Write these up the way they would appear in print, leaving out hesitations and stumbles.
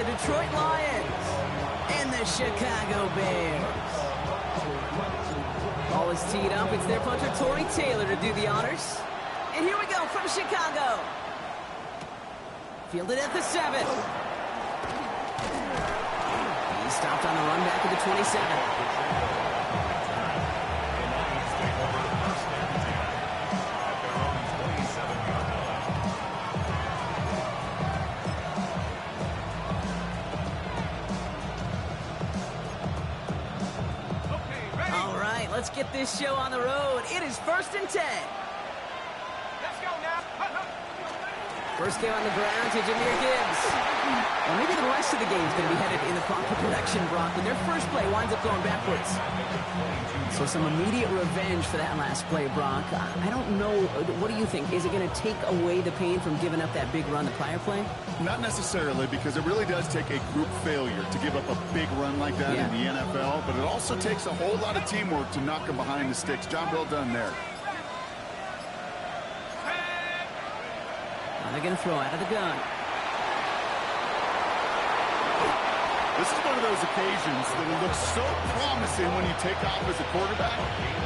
the Detroit Lions and the Chicago Bears. Ball is teed up. It's their punter, Tory Taylor, to do the honors. And here we go from Chicago. Fielded at the 7. He stopped on the run back at the 27. Let's get this show on the road. It is 1st and 10. Let's go now. First game on the ground to Jahmyr Gibbs. Well, maybe the rest of the game's going to be headed in the proper direction, Brock, but their first play winds up going backwards. So some immediate revenge for that last play, Brock. I don't know. What do you think? Is it going to take away the pain from giving up that big run the prior play? Not necessarily, because it really does take a group failure to give up a big run like that in the NFL, but it also takes a whole lot of teamwork to knock them behind the sticks. Job well done there. Now they're going to throw out of the gun. This is one of those occasions that it looks so promising when you take off as a quarterback,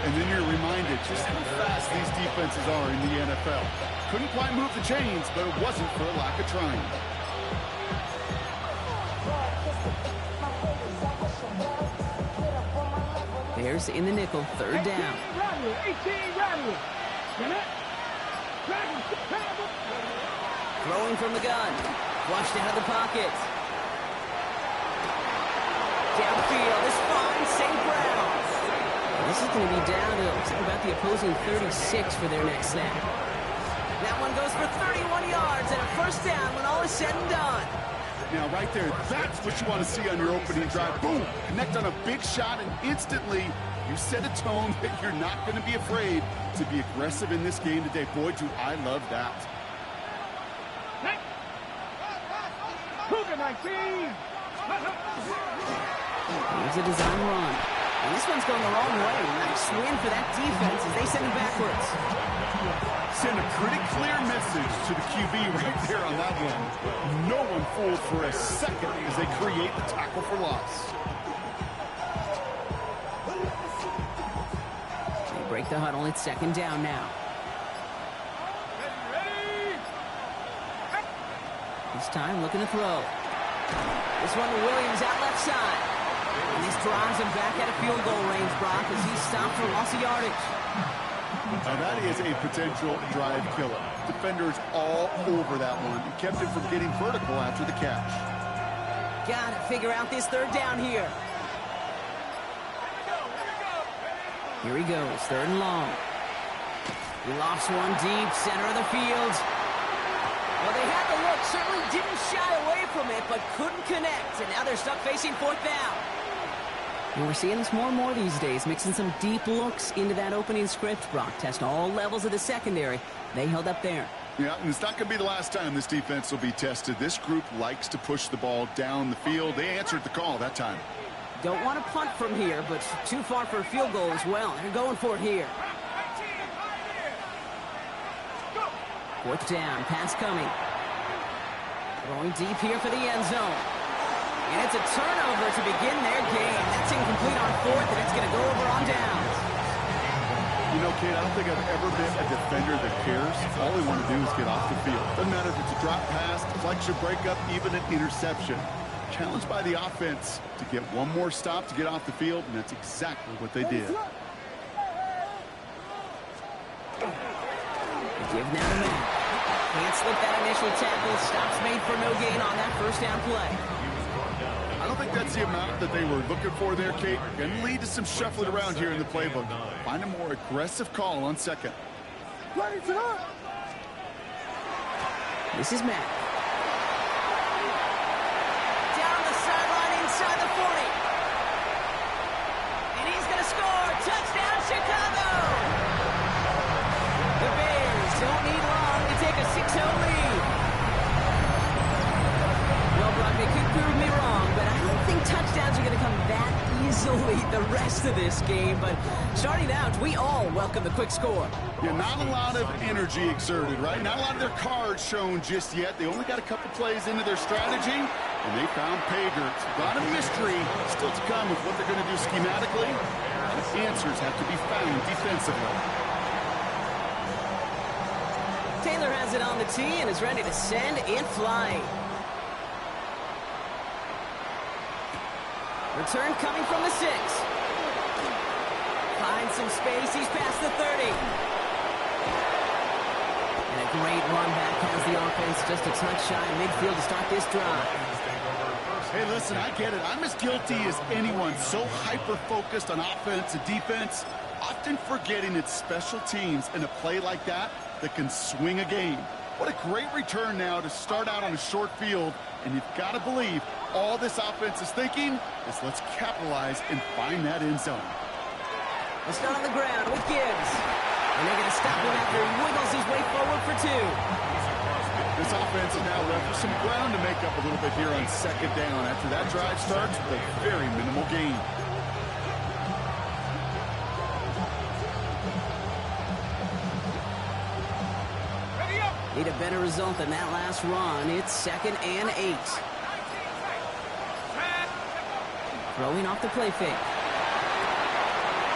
and then you're reminded just how fast these defenses are in the NFL. Couldn't quite move the chains, but it wasn't for a lack of trying. Bears in the nickel, 3rd down. Throwing from the gun. Flushed out of the pocket. Downfield is fine. St. Brown. This is going to be down to about the opposing 36 for their next snap. That one goes for 31 yards and a 1st down when all is said and done. Now, right there, that's what you want to see on your opening drive. Boom! Connect on a big shot, and instantly you set a tone that you're not going to be afraid to be aggressive in this game today. Boy, do I love that. Cougar 19. Here's a design run. And this one's going the wrong way. Nice win for that defense as they send him backwards. Send a pretty clear message to the QB right there on that one. No one fooled for a second as they create the tackle for loss. They break the huddle. It's 2nd down now. This time looking to throw. This one to Williams out left side. And this drives him back out of field goal range, Brock, as he's stopped for loss of yardage. Now that is a potential drive killer. Defenders all over that one. He kept him from getting vertical after the catch. Got to figure out this 3rd down here. Here he goes, 3rd and long. He lofts one deep, center of the field. Well, they had the look, certainly didn't shy away from it, but couldn't connect. And now they're stuck facing 4th down. And we're seeing this more and more these days, mixing some deep looks into that opening script. Brock test all levels of the secondary. They held up there. Yeah, and it's not going to be the last time this defense will be tested. This group likes to push the ball down the field. They answered the call that time. Don't want to punt from here, but too far for a field goal as well. They're going for it here. 4th down, pass coming. Throwing deep here for the end zone. And it's a turnover to begin their game. That's incomplete on 4th, and it's going to go over on downs. You know, Kate, I don't think I've ever been a defender that cares. All they want to do is get off the field. Doesn't matter if it's a drop pass, deflection, breakup, even an interception. Challenged by the offense to get one more stop to get off the field, and that's exactly what they did. Give now to Matt. Can't slip that initial tackle. Stops made for no gain on that 1st down play. I don't think that's the amount that they were looking for there, Kate. Going to lead to some shuffling around here in the playbook. Find a more aggressive call on 2nd. This is Matt. Down the sideline inside the 40. And he's going to score. Touchdown, Chicago! The Bears don't need long to take a 6-0 lead. Well, Brock, they could prove me wrong, but I don't think touchdowns are going to come that easily the rest of this game. But starting out, we all welcome the quick score. Yeah, not a lot of energy exerted, right? Not a lot of their cards shown just yet. They only got a couple plays into their strategy, And they found pay dirt. A lot of mystery still to come with what they're going to do schematically. The answers have to be found defensively. Taylor has it on the tee and is ready to send it flying. Return coming from the 6. Finds some space. He's past the 30. And a great run back has the offense just a touch shy of midfield to start this drive. Hey, listen, I get it. I'm as guilty as anyone. So hyper-focused on offense and defense, often forgetting it's special teams in a play like that can swing a game. What a great return now to start out on a short field. And you've got to believe all this offense is thinking is let's capitalize and find that end zone. We'll start on the ground with Gibbs. And they're going to stop him after he wiggles his way forward for 2. This offense is now left with some ground to make up a little bit here on second down after that drive starts with a very minimal gain. Need a better result than that last run. It's 2nd and 8. Throwing off the play fake.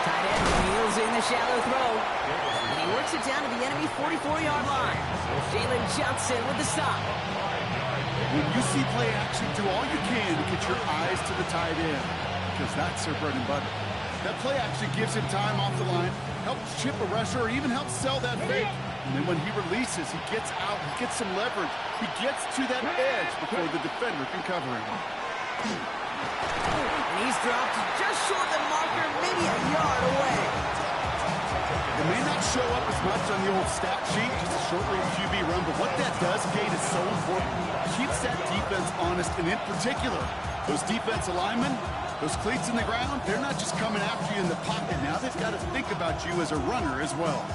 Tight end wheels in the shallow throw. And he works it down to the enemy 44-yard line. Jalen Johnson with the stop. When you see play action, do all you can to get your eyes to the tight end, because that's their bread and butter. That play action gives him time off the line, helps chip a rusher, or even helps sell that fake. And then when he releases, he gets out, he gets some leverage. He gets to that edge before the defender can cover him. And he's dropped just short of the marker, maybe a yard away. It may not show up as much on the old stat sheet, just a short little QB run, but what that does, Kate, is so important. Keeps that defense honest, and in particular, those defensive linemen, those cleats in the ground, they're not just coming after you in the pocket. Now they've got to think about you as a runner as well.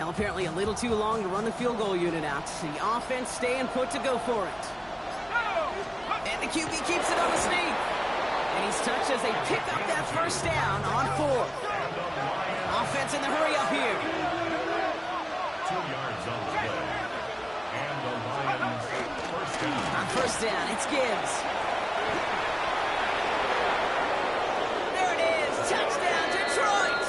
Apparently a little too long to run the field goal unit out. The offense staying put to go for it. And the QB keeps it on the sneak. And he's touched as they pick up that first down on 4. Offense in the hurry up here. 2 yards on the play. And the Lions first down. On first down, it's Gibbs. There it is. Touchdown, Detroit.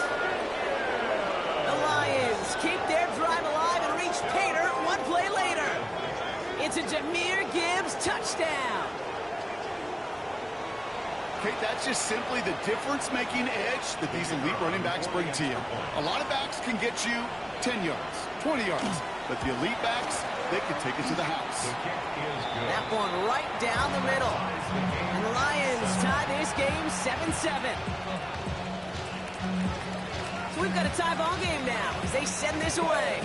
The Lions keep their drive alive and reach Pater 1 play later. It's a Jahmyr Gibbs touchdown. Kate, that's just simply the difference-making edge that these elite running backs bring to you. A lot of backs can get you 10 yards, 20 yards, but the elite backs, they can take it to the house. That one right down the middle. And the Lions tie this game 7-7. So we've got a tie ball game now as they send this away.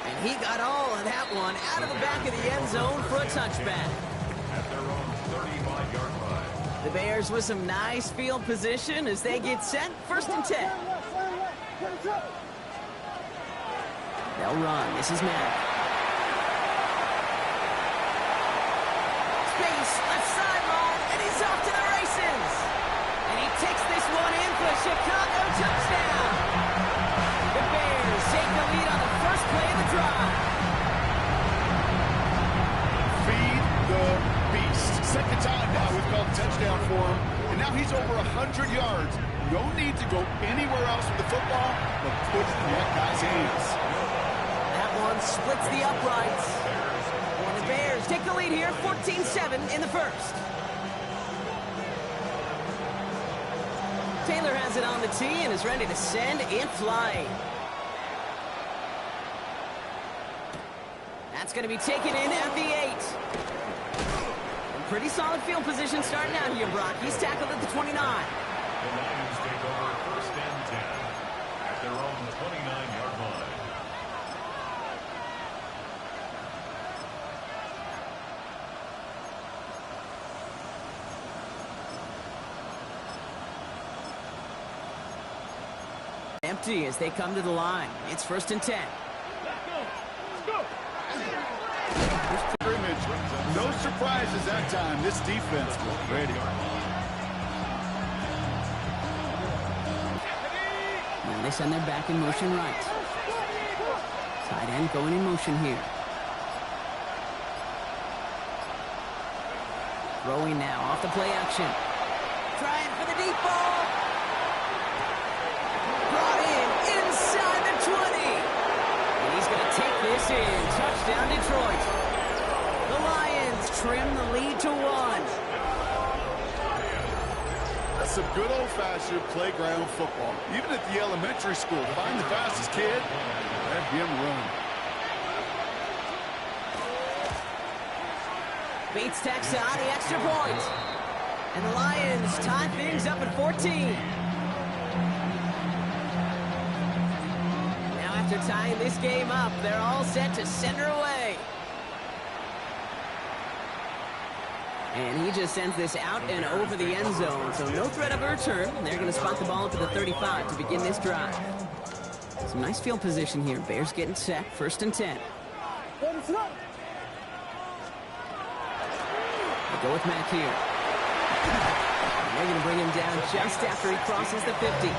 And he got all of that one out of the back of the end zone for a touchback. At their own 35-yard line. The Bears with some nice field position as they get set. 1st and 10. They'll run. This is Mack. Space, left sideline, and he's off to the races. And he takes this one in for a Chicago touchdown. The Bears take the lead on the first play of the drive. Feed the beast. Second time now we've called touchdown for him. And now he's over 100 yards. No need to go anywhere else with the football, but put it in that guy's hands. That one splits the uprights. And the Bears take the lead here, 14-7 in the first. Taylor has it on the tee and is ready to send it flying. That's going to be taken in at the 8. And pretty solid field position starting out here, Brock. He's tackled at the 29. The Lions take over 1st and 10 at their own 29-yard line. Empty as they come to the line. It's 1st and 10. surprises that time. This defense was ready. Now they send their back in motion right. Tight end going in motion here. Throwing now off the play action. Trying for the deep ball. Brought in inside the 20. And he's going to take this in. Touchdown Detroit. The Lions trim the lead to 1. That's some good old-fashioned playground football. Even at the elementary school, find the fastest kid, let him run. Bates tacks on the extra point. And the Lions tie things up at 14. Now after tying this game up, they're all set to send her away. And he just sends this out and over the end zone, so no threat of a return. They're going to spot the ball up at the 35 to begin this drive. Some nice field position here. Bears getting set, 1st and 10. They go with Mack here. And they're going to bring him down just after he crosses the 50.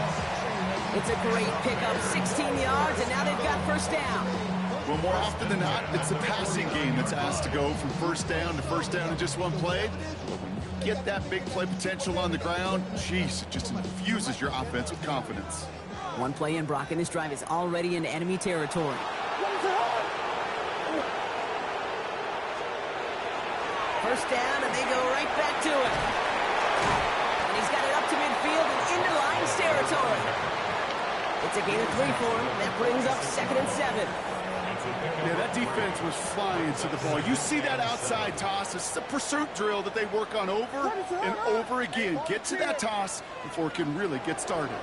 It's a great pickup, 16 yards, and now they've got 1st down. Well, more often than not, it's the passing game that's asked to go from 1st down to 1st down in just one play. But when you get that big play potential on the ground, geez, it just infuses your offense with confidence. One play in, Brock, and this drive is already into enemy territory. First down, and they go right back to it. And he's got it up to midfield and into Lions territory. It's a gain of 3 for him. That brings up 2nd and 7. Yeah, that defense was flying to the ball. You see that outside toss. It's a pursuit drill that they work on over and over again. Get to that toss before it can really get started.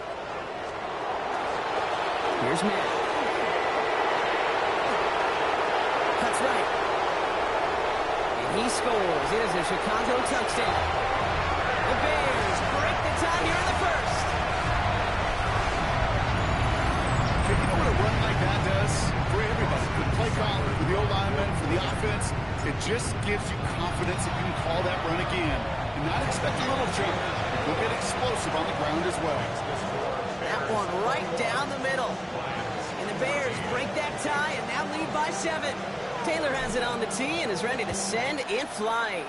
Here's Matt. Cuts right. And he scores. It is a Chicago touchdown. The Bears break the tie here in the 1st. You know what a run like that does for everybody? For the play caller, for the O-lineman, for the offense, it just gives you confidence that you can call that run again and not expect a little jump. You'll get explosive on the ground as well. That one right down the middle. And the Bears break that tie and now lead by 7. Taylor has it on the tee and is ready to send in flight.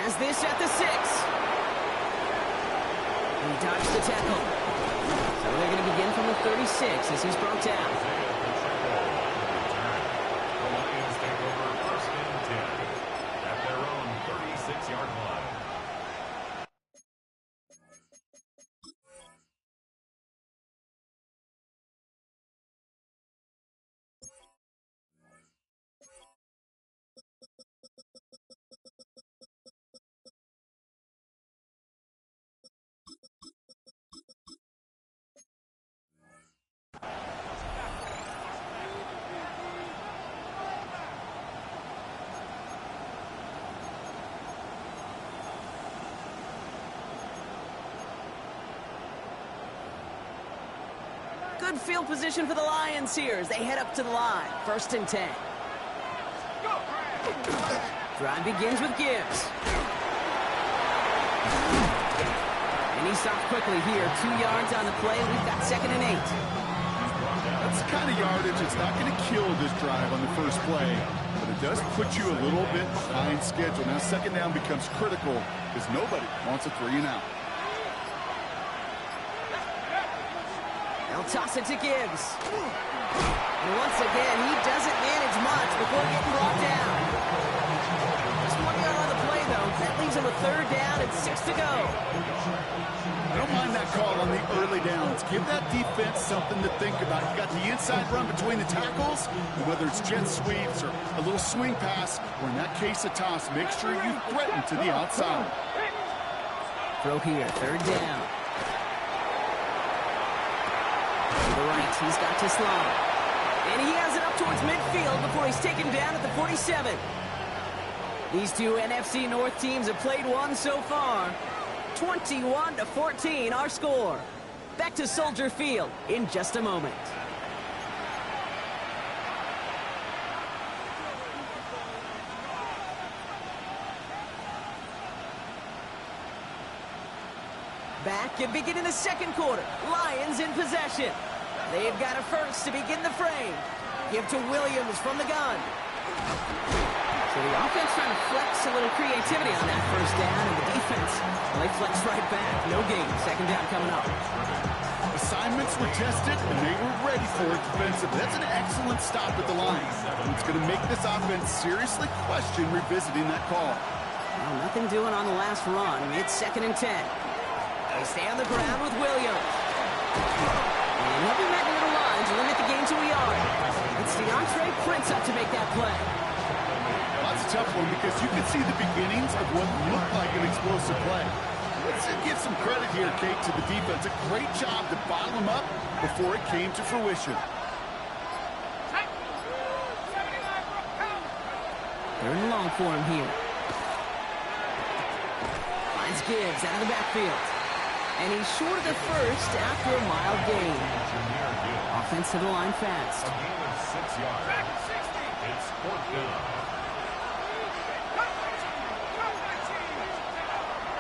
Has this at the 6. He dodged the tackle. So they're going to begin from the 36 as he's brought down. The Lions take over 1st and 10 at their own 36-yard line. Good field position for the Lions here as they head up to the line. 1st and 10. Drive begins with Gibbs. And he stopped quickly here. 2 yards on the play. We've got 2nd and 8. That's the kind of yardage that's not going to kill this drive on the first play, but it does put you a little bit behind schedule. Now 2nd down becomes critical because nobody wants a 3 and out. They'll toss it to Gibbs. And once again, he doesn't manage much before getting brought down. Just 1 yard on the play, though. That leaves him a 3rd down and 6 to go. I don't mind that call on the early downs. Give that defense something to think about. You got the inside run between the tackles, and whether it's jet sweeps or a little swing pass, or in that case a toss, make sure you threaten to the outside. Throw here, 3rd down. To the right, he's got to slide. And he has it up towards midfield before he's taken down at the 47. These two NFC North teams have played one so far. 21-14 our score. Back to Soldier Field in just a moment. back and beginning the second quarter. Lions in possession. They've got a first to begin the frame. Give to Williams from the gun. So the offense trying to flex a little creativity on that first down, and the defense, well, they flex right back. No gain. Second down coming up. Assignments were tested, and they were ready for it defensively. That's an excellent stop at the line. It's going to make this offense seriously question revisiting that call. Well, nothing doing on the last run. It's 2nd and 10. They stay on the ground with Williams. And he'll be met near the line to limit the gain to a yard. It's DeAndre Prince up to make that play. Well, that's a tough one because you can see the beginnings of what looked like an explosive play. Let's give some credit here, Kate, to the defense. A great job to bottle him up before it came to fruition. Third and long for him here. Finds Gibbs out of the backfield. And he's short of the first after a mild gain. Offense to the line fast. A gain of 6 yards. It's 4th down.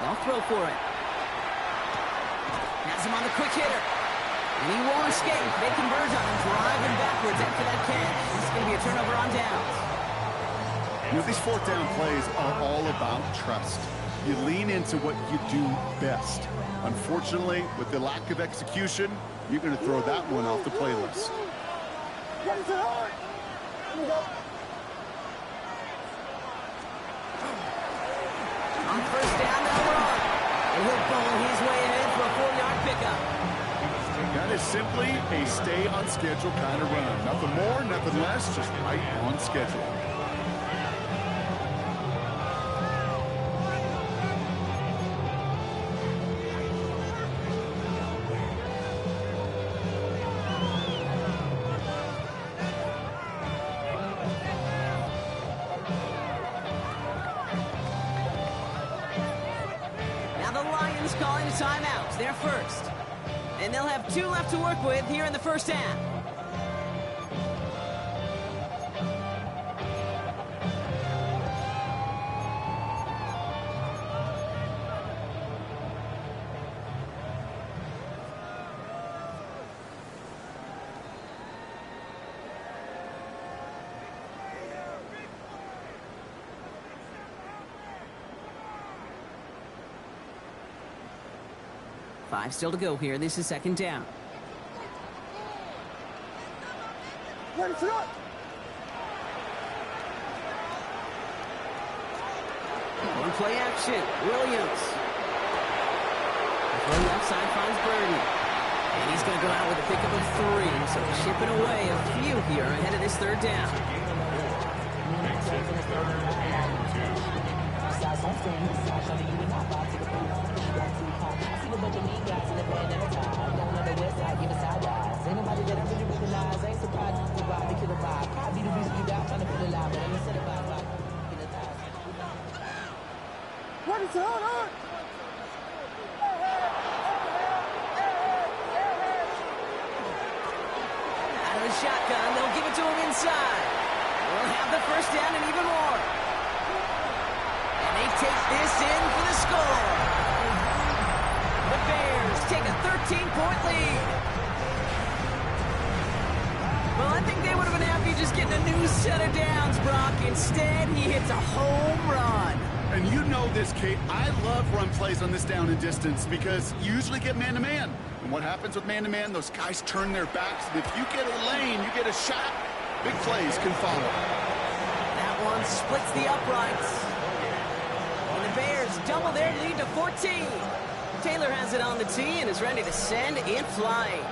They'll throw for it. Has him on the quick hitter. And he won't escape. They converge on him, driving backwards after that catch. This is going to be a turnover on downs. You know, these 4th down plays are all about trust. You lean into what you do best. Unfortunately, with the lack of execution, you're going to throw that one off the playlist. On first down, they'll run. And he'll ball his way ahead for a 4-yard pickup. That is simply a stay on schedule kind of run. Nothing more, nothing less, just right on schedule. Calling a timeout. They're first. And they'll have 2 left to work with here in the first half. Five still to go here. This is 2nd down. One play action. Williams. The left side finds Burden. And he's going to go out with a pickup of 3. So chipping away a few here ahead of this 3rd down. Makes it 3rd What is going on? Out of the shotgun, they'll give it to him inside. We'll have the first down and even more. And they take this in for the score. The Bears take a 13-point lead. Well, I think they would have been happy just getting a new set of downs, Brock. Instead, he hits a home run. And you know this, Kate. I love run plays on this down and distance because you usually get man-to-man. And what happens with man-to-man, those guys turn their backs. And if you get a lane, you get a shot, big plays can follow. That one splits the uprights. And the Bears double their lead to 14. Taylor has it on the tee and is ready to send it flying.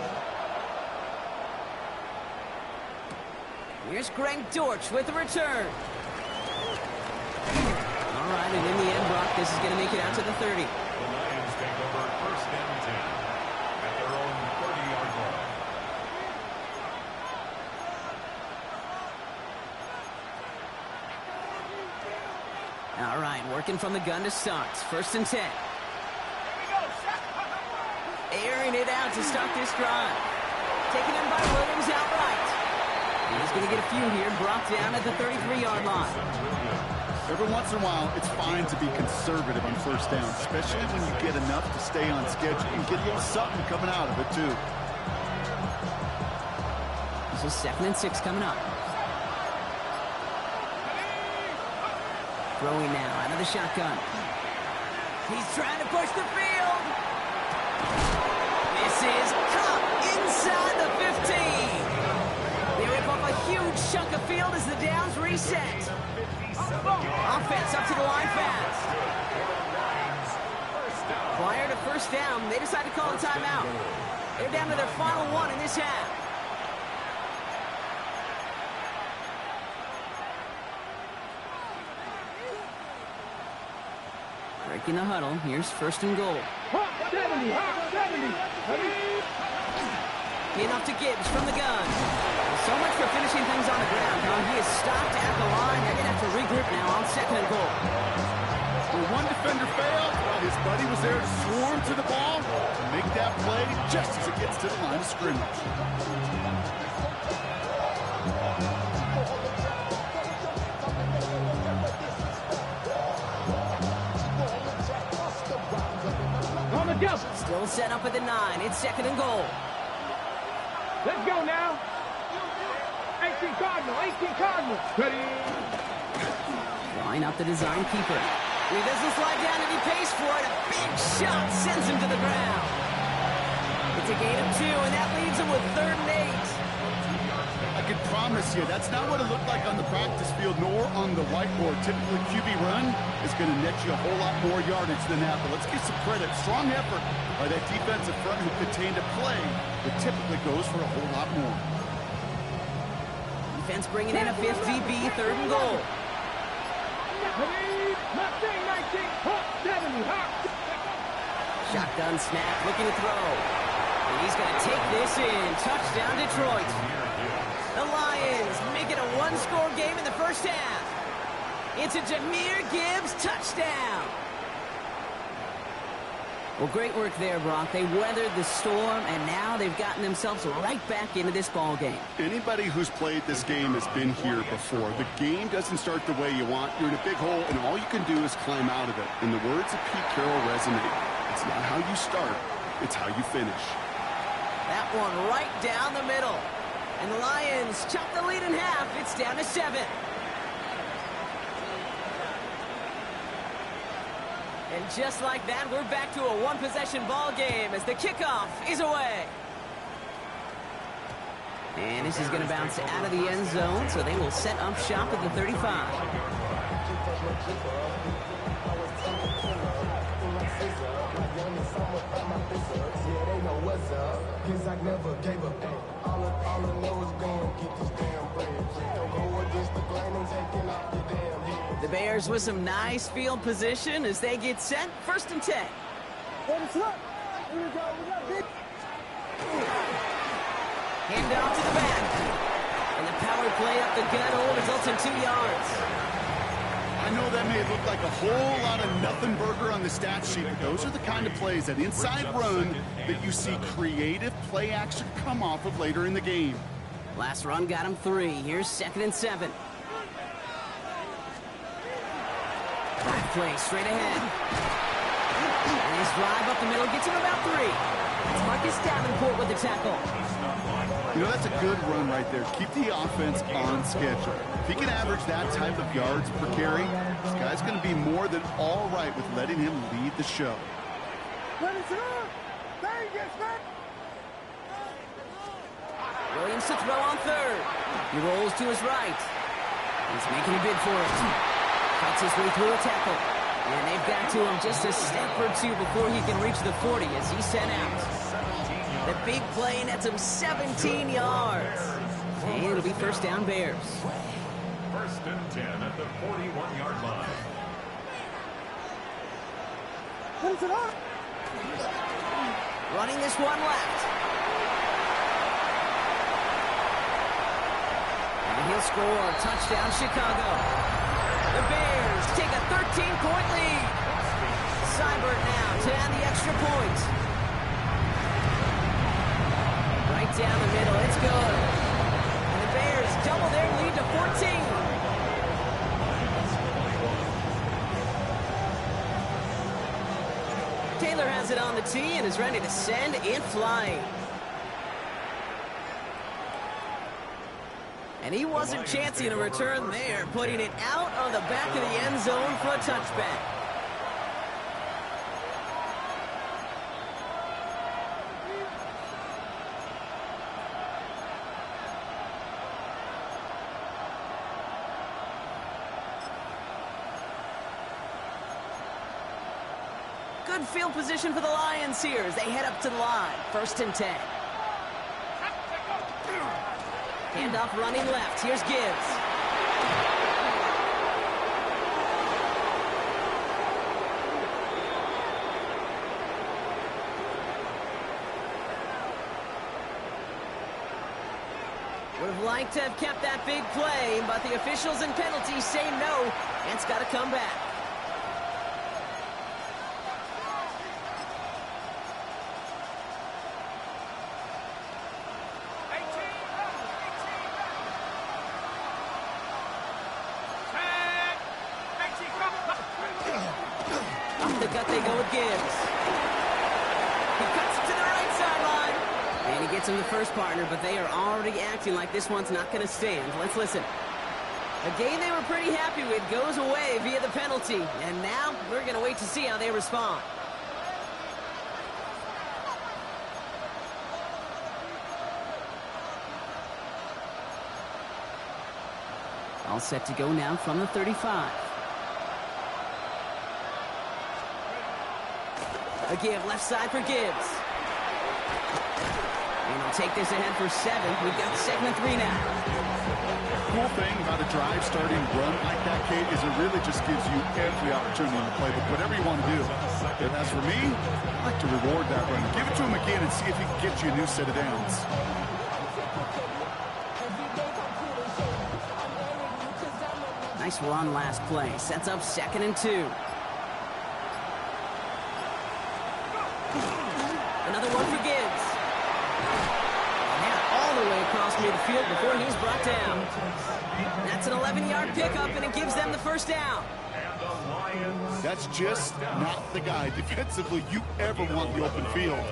Here's Greg Dortch with the return. All right, and in the end, Brock, this is going to make it out to the 30. The Lions take over 1st and 10 at their own 30-yard line. All right, working from the gun to start. 1st and 10. Airing it out to start this drive. Taken in by Williams outright. He's going to get a few here, brought down at the 33-yard line. Every once in a while, it's fine to be conservative on first down, especially when you get enough to stay on schedule and get a little something coming out of it, too. This is 2nd and 6 coming up. Throwing now out of the shotgun. He's trying to push the field. This is caught inside the 15. They rip up a huge chunk of field as the downs reset. Offense up to the line fast. Prior to first down, they decide to call a timeout. They're down to their final one in this half. Breaking the huddle. Here's 1st and goal. 70. Enough to Gibbs from the gun. So much for finishing things on the ground. Now he is stopped at the line. They're going to have to regroup now on 2nd and goal. When one defender failed, his buddy was there to swarm to the ball and make that play just as it gets to the line of scrimmage. Still set up at the 9. It's 2nd and goal. Let's go now. 18 Cardinal. Ready. Line up the design keeper. He doesn't slide down and he pays for it. A big shot sends him to the ground. It's a gain of 2, and that leaves him with 3rd and 8. I can promise you, that's not what it looked like on the practice field nor on the whiteboard. Typically, QB run is going to net you a whole lot more yardage than that. But let's give some credit. Strong effort by that defensive front who contained a play that typically goes for a whole lot more. Defense bringing in a 5th DB, 3rd and goal. Shotgun snap, looking to throw. And he's going to take this in. Touchdown, Detroit. The Lions make it a one-score game in the first half. It's a Jahmyr Gibbs touchdown. Well, great work there, Brock. They weathered the storm, and now they've gotten themselves right back into this ball game. Anybody who's played this game has been here before. The game doesn't start the way you want. You're in a big hole, and all you can do is climb out of it. And the words of Pete Carroll resonate. It's not how you start, it's how you finish. That one right down the middle. And the Lions chop the lead in half. It's down to 7. And just like that, we're back to a one-possession ball game as the kickoff is away. And this is going to bounce out of the end zone, so they will set up shop at the 35. The Bears with some nice field position as they get set. 1st and 10. Hand off to the back. And the power play up the gut hole results in 2 yards. I know that may look like a whole lot of nothing burger on the stat sheet, but those are the kind of plays, that inside run, that you see creative play action come off of later in the game. Last run got him 3. Here's 2nd and 7. Back play straight ahead. And his drive up the middle gets him about 3. It's Marcus Davenport with the tackle. You know, that's a good run right there. Keep the offense on schedule. If he can average that type of yards per carry, this guy's going to be more than all right with letting him lead the show. Williams to throw on 3rd. He rolls to his right. He's making a bid for it. Cuts his way through a tackle. And they've got to him just a step or 2 before he can reach the 40 as he's sent out. The big play nets him 17 yards. And it'll be 1st down Bears. 1st and 10 at the 41-yard line. Running this one left. And he'll score. Touchdown, Chicago. The Bears take a 13-point lead. Seibert now to add the extra point. Right down the middle. It's good. And the Bears has it on the tee and is ready to send it flying. And he wasn't chancing a return there, putting it out on the back of the end zone for a touchback. Good field position for the Lions here as they head up to the line. 1st and 10. Handoff running left. Here's Gibbs. Would have liked to have kept that big play, but the officials and penalties say no, and it's got to come back. Off the gut they go with Gibbs. He cuts it to the right sideline. And he gets him the first partner, but they are already acting like this one's not going to stand. Let's listen. A game they were pretty happy with goes away via the penalty. And now we're going to wait to see how they respond. All set to go now from the 35. A give left side for Gibbs. And he'll take this ahead for 7. We've got 2nd and 3 now. Cool thing about a drive starting run like that, Kate, is it really just gives you every opportunity in the playbook, whatever you want to do. And as for me, I like to reward that run. Give it to him again and see if he can get you a new set of downs. Nice run last play. Sets up 2nd and 2. Another one for Gibbs. And all the way across midfield before he's brought down. That's an 11-yard pickup, and it gives them the first down. That's just not the guy defensively you ever want the open field.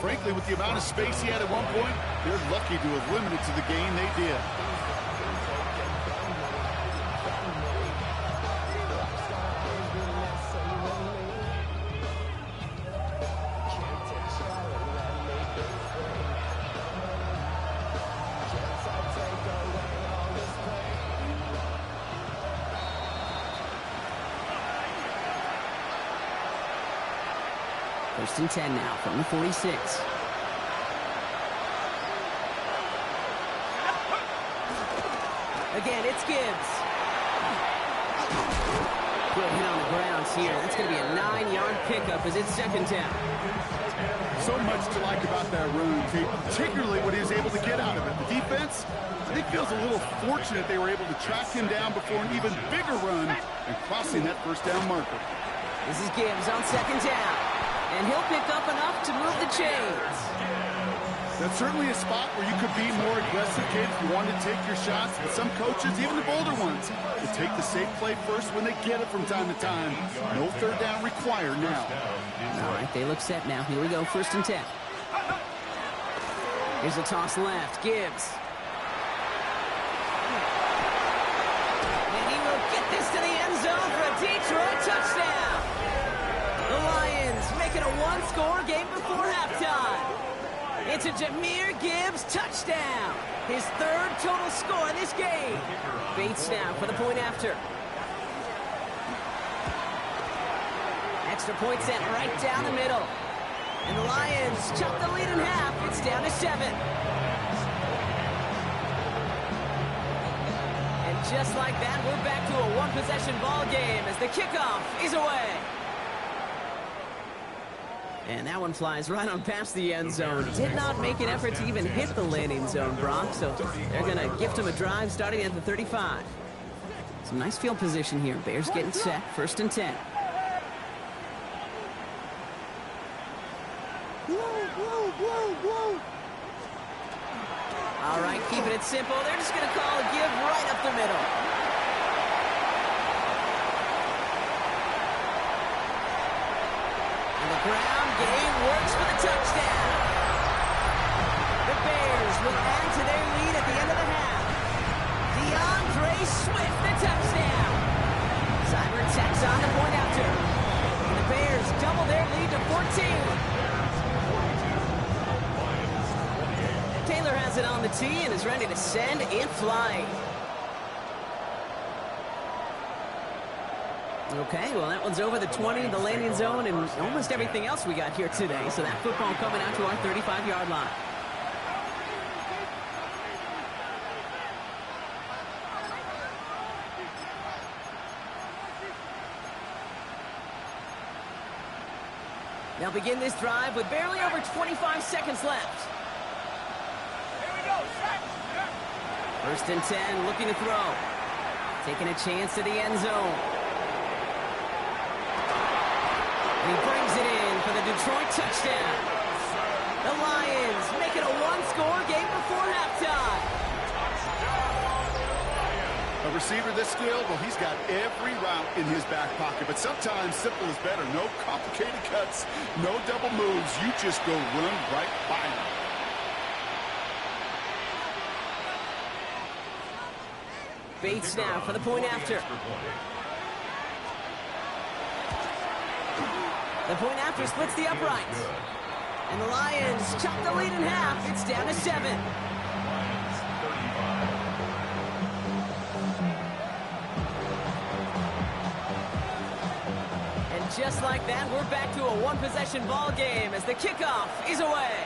Frankly, with the amount of space he had at one point, they're lucky to have limited to the gain they did. First and 10 now from the 46. Again, it's Gibbs. Good hit on the grounds here. That's going to be a 9-yard pickup as it's 2nd down. So much to like about that run, particularly what he was able to get out of it. The defense, I think, feels a little fortunate they were able to track him down before an even bigger run and crossing that first down marker. This is Gibbs on 2nd down. And he'll pick up enough to move the chains. That's certainly a spot where you could be more aggressive, kid, if you want to take your shots. But some coaches, even the bolder ones, will take the safe play first when they get it from time to time. No 3rd down required now. All right, they look set now. Here we go, 1st and 10. Here's a toss left. Gibbs. And he will get this to the end zone for a Detroit touchdown. The Lions making a one-score game before halftime. It's a Jahmyr Gibbs touchdown. His 3rd total score in this game. Bates now for the point after. Extra point sent right down the middle. And the Lions chop the lead in half. It's down to 7. And just like that, we're back to a one-possession ball game as the kickoff is away. And that one flies right on past the end zone. Did not make an effort to even hit the landing zone, Brock. So they're going to gift him a drive starting at the 35. Some nice field position here. Bears getting set. 1st and 10. All right, keeping it simple. They're just going to call a give right up the middle. And the ground game touchdown. The Bears will add to their lead at the end of the half. DeAndre Swift, the touchdown. Cyber tacks on the point after. And the Bears double their lead to 14. Taylor has it on the tee and is ready to send it flying. Okay, well, that one's over the 20, the landing zone, and almost everything else we got here today. So that football coming out to our 35-yard line. They'll begin this drive with barely over 25 seconds left. First and 10, looking to throw. Taking a chance to the end zone. And he brings it in for the Detroit touchdown. The Lions make it a one-score game before halftime. A receiver this skilled, well, he's got every route in his back pocket. But sometimes simple is better. No complicated cuts, no double moves. You just go run right by him. Bates now for the point after. The point after splits the uprights. And the Lions chop the lead in half. It's down to 7. And just like that, we're back to a one-possession ball game as the kickoff is away.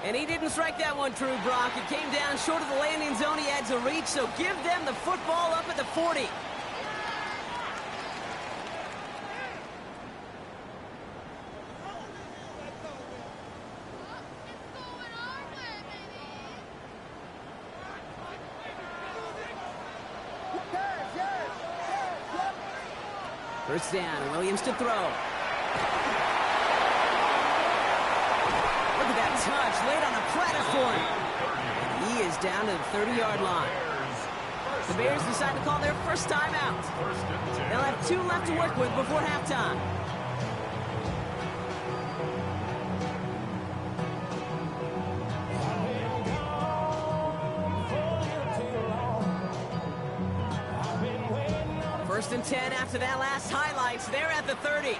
And he didn't strike that one true, Brock. It came down short of the landing zone. He had to reach, so give them the football up at the 40. First down, Williams to throw. Look at that touch, laid on a platter for him. And he is down to the 30-yard line. The Bears decide to call their first timeout. They'll have 2 left to work with before halftime. First and 10 after that last highlights. They're at the 30.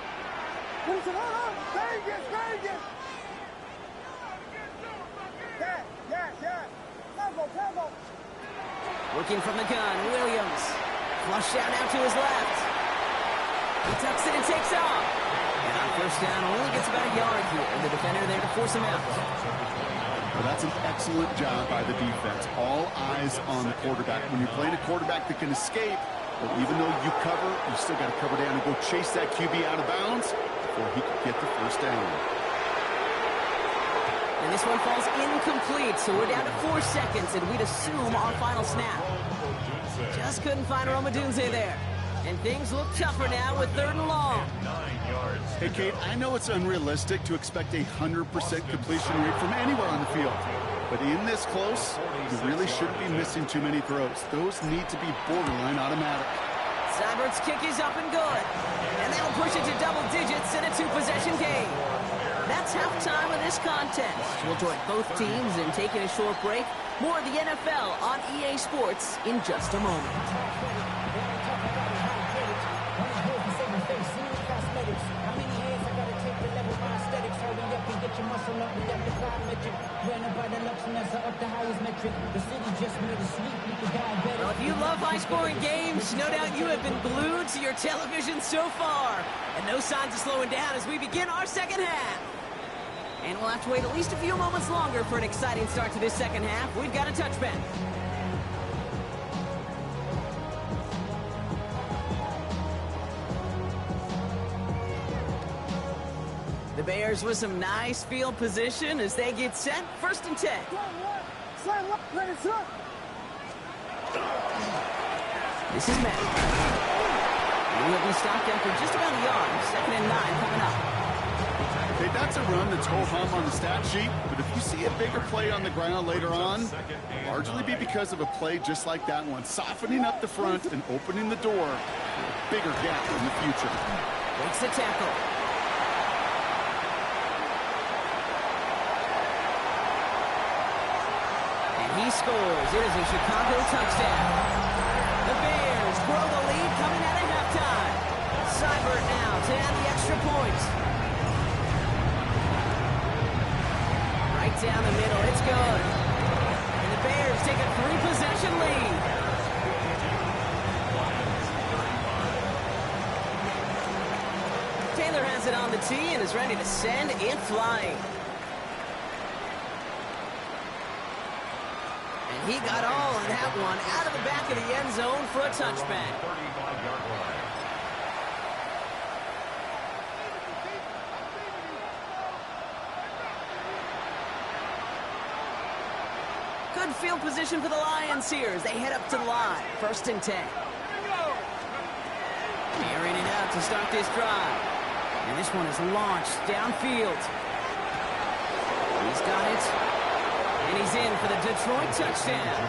Working from the gun, Williams. Flush out now to his left. He tucks it and takes off. And on first down, only gets about a yard here. The defender there to force him out. Well, that's an excellent job by the defense. All eyes on the quarterback. When you're playing a quarterback that can escape, but even though you cover, you still got to cover down and go chase that QB out of bounds before he can get the first down. And this one falls incomplete, so we're down to 4 seconds, and we'd assume our final snap. Just couldn't find Rome Odunze there. And things look tougher now with 3rd and long. Hey, Kate, I know it's unrealistic to expect a 100% completion rate from anywhere on the field. But in this close, you really shouldn't be missing too many throws. Those need to be borderline automatic. Seibert's kick is up and good. And they'll push it to double digits in a 2-possession game. That's halftime of this contest. We'll join both teams in taking a short break. More of the NFL on EA Sports in just a moment. Well, if you love high-scoring games, no doubt you have been glued to your television so far. And no signs of slowing down as we begin our second half. And we'll have to wait at least a few moments longer for an exciting start to this second half. We've got a touchback. The Bears with some nice field position as they get set. 1st and 10. This is Matt. And we'll be stopped after just about a yard. 2nd and 9 coming up. Hey, that's a run that's ho-hum on the stat sheet, but if you see a bigger play on the ground later on, it'll largely be because of a play just like that one, softening up the front and opening the door for a bigger gap in the future. Breaks the tackle. he scores. It is a Chicago touchdown. The Bears grow the lead coming out of halftime. Seibert now to add the extra point. Right down the middle, it's good. And the Bears take a 3-possession lead. Taylor has it on the tee and is ready to send it flying. And he got all on that one out of the back of the end zone for a touchback. 35-yard line. Good field position for the Lions here as they head up to the line. 1st and 10. Airing it out to start this drive. And this one is launched downfield. He's got it. And he's in for the Detroit touchdown.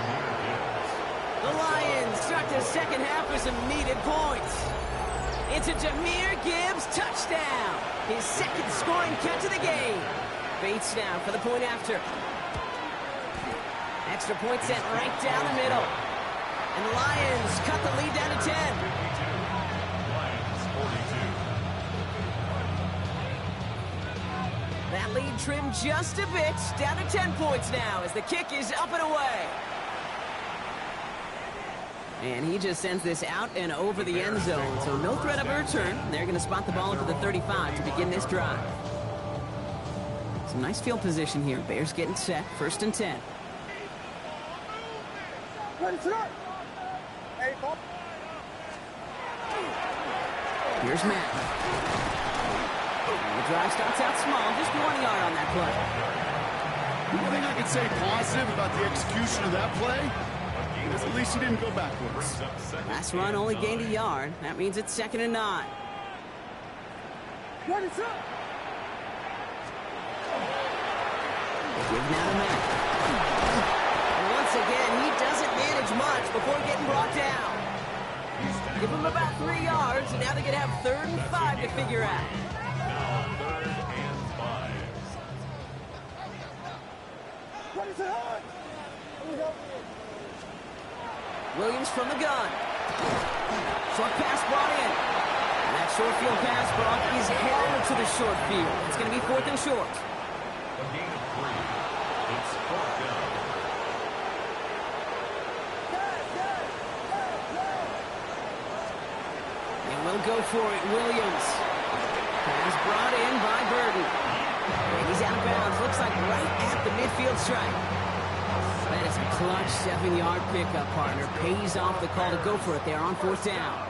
The Lions start the second half with some needed points. It's a Jahmyr Gibbs touchdown. His second scoring catch of the game. Bates now for the point after. Extra point sent right down the middle. And the Lions cut the lead down to 10. Lions 42. That lead trimmed just a bit, down to 10 points now as the kick is up and away. And he just sends this out and over the end zone, so no threat of a return. They're going to spot the ball up at the 35 to begin this drive. Some nice field position here. Bears getting set, 1st and 10. Here's Matt. The drive starts out small, just 1 yard on that play. One thing I can say positive about the execution of that play is at least he didn't go backwards. Last run only gained a yard. That means it's 2nd and 9. Give now to Matt. And once again, he doesn't manage much before getting brought down. Give him about 3 yards, and now they're going to have 3rd and 5 to figure out. Now 3rd and 5. Williams from the gun. Short pass brought in. And that short field pass brought is held to the short field. It's going to be 4th and short. A gain of 3. It's 4th down. And we'll go for it, Williams. Pass brought in by Burton. And he's out of bounds. Looks like right at the midfield stripe. That is a clutch 7-yard pickup, partner. Pays off the call to go for it there on 4th down.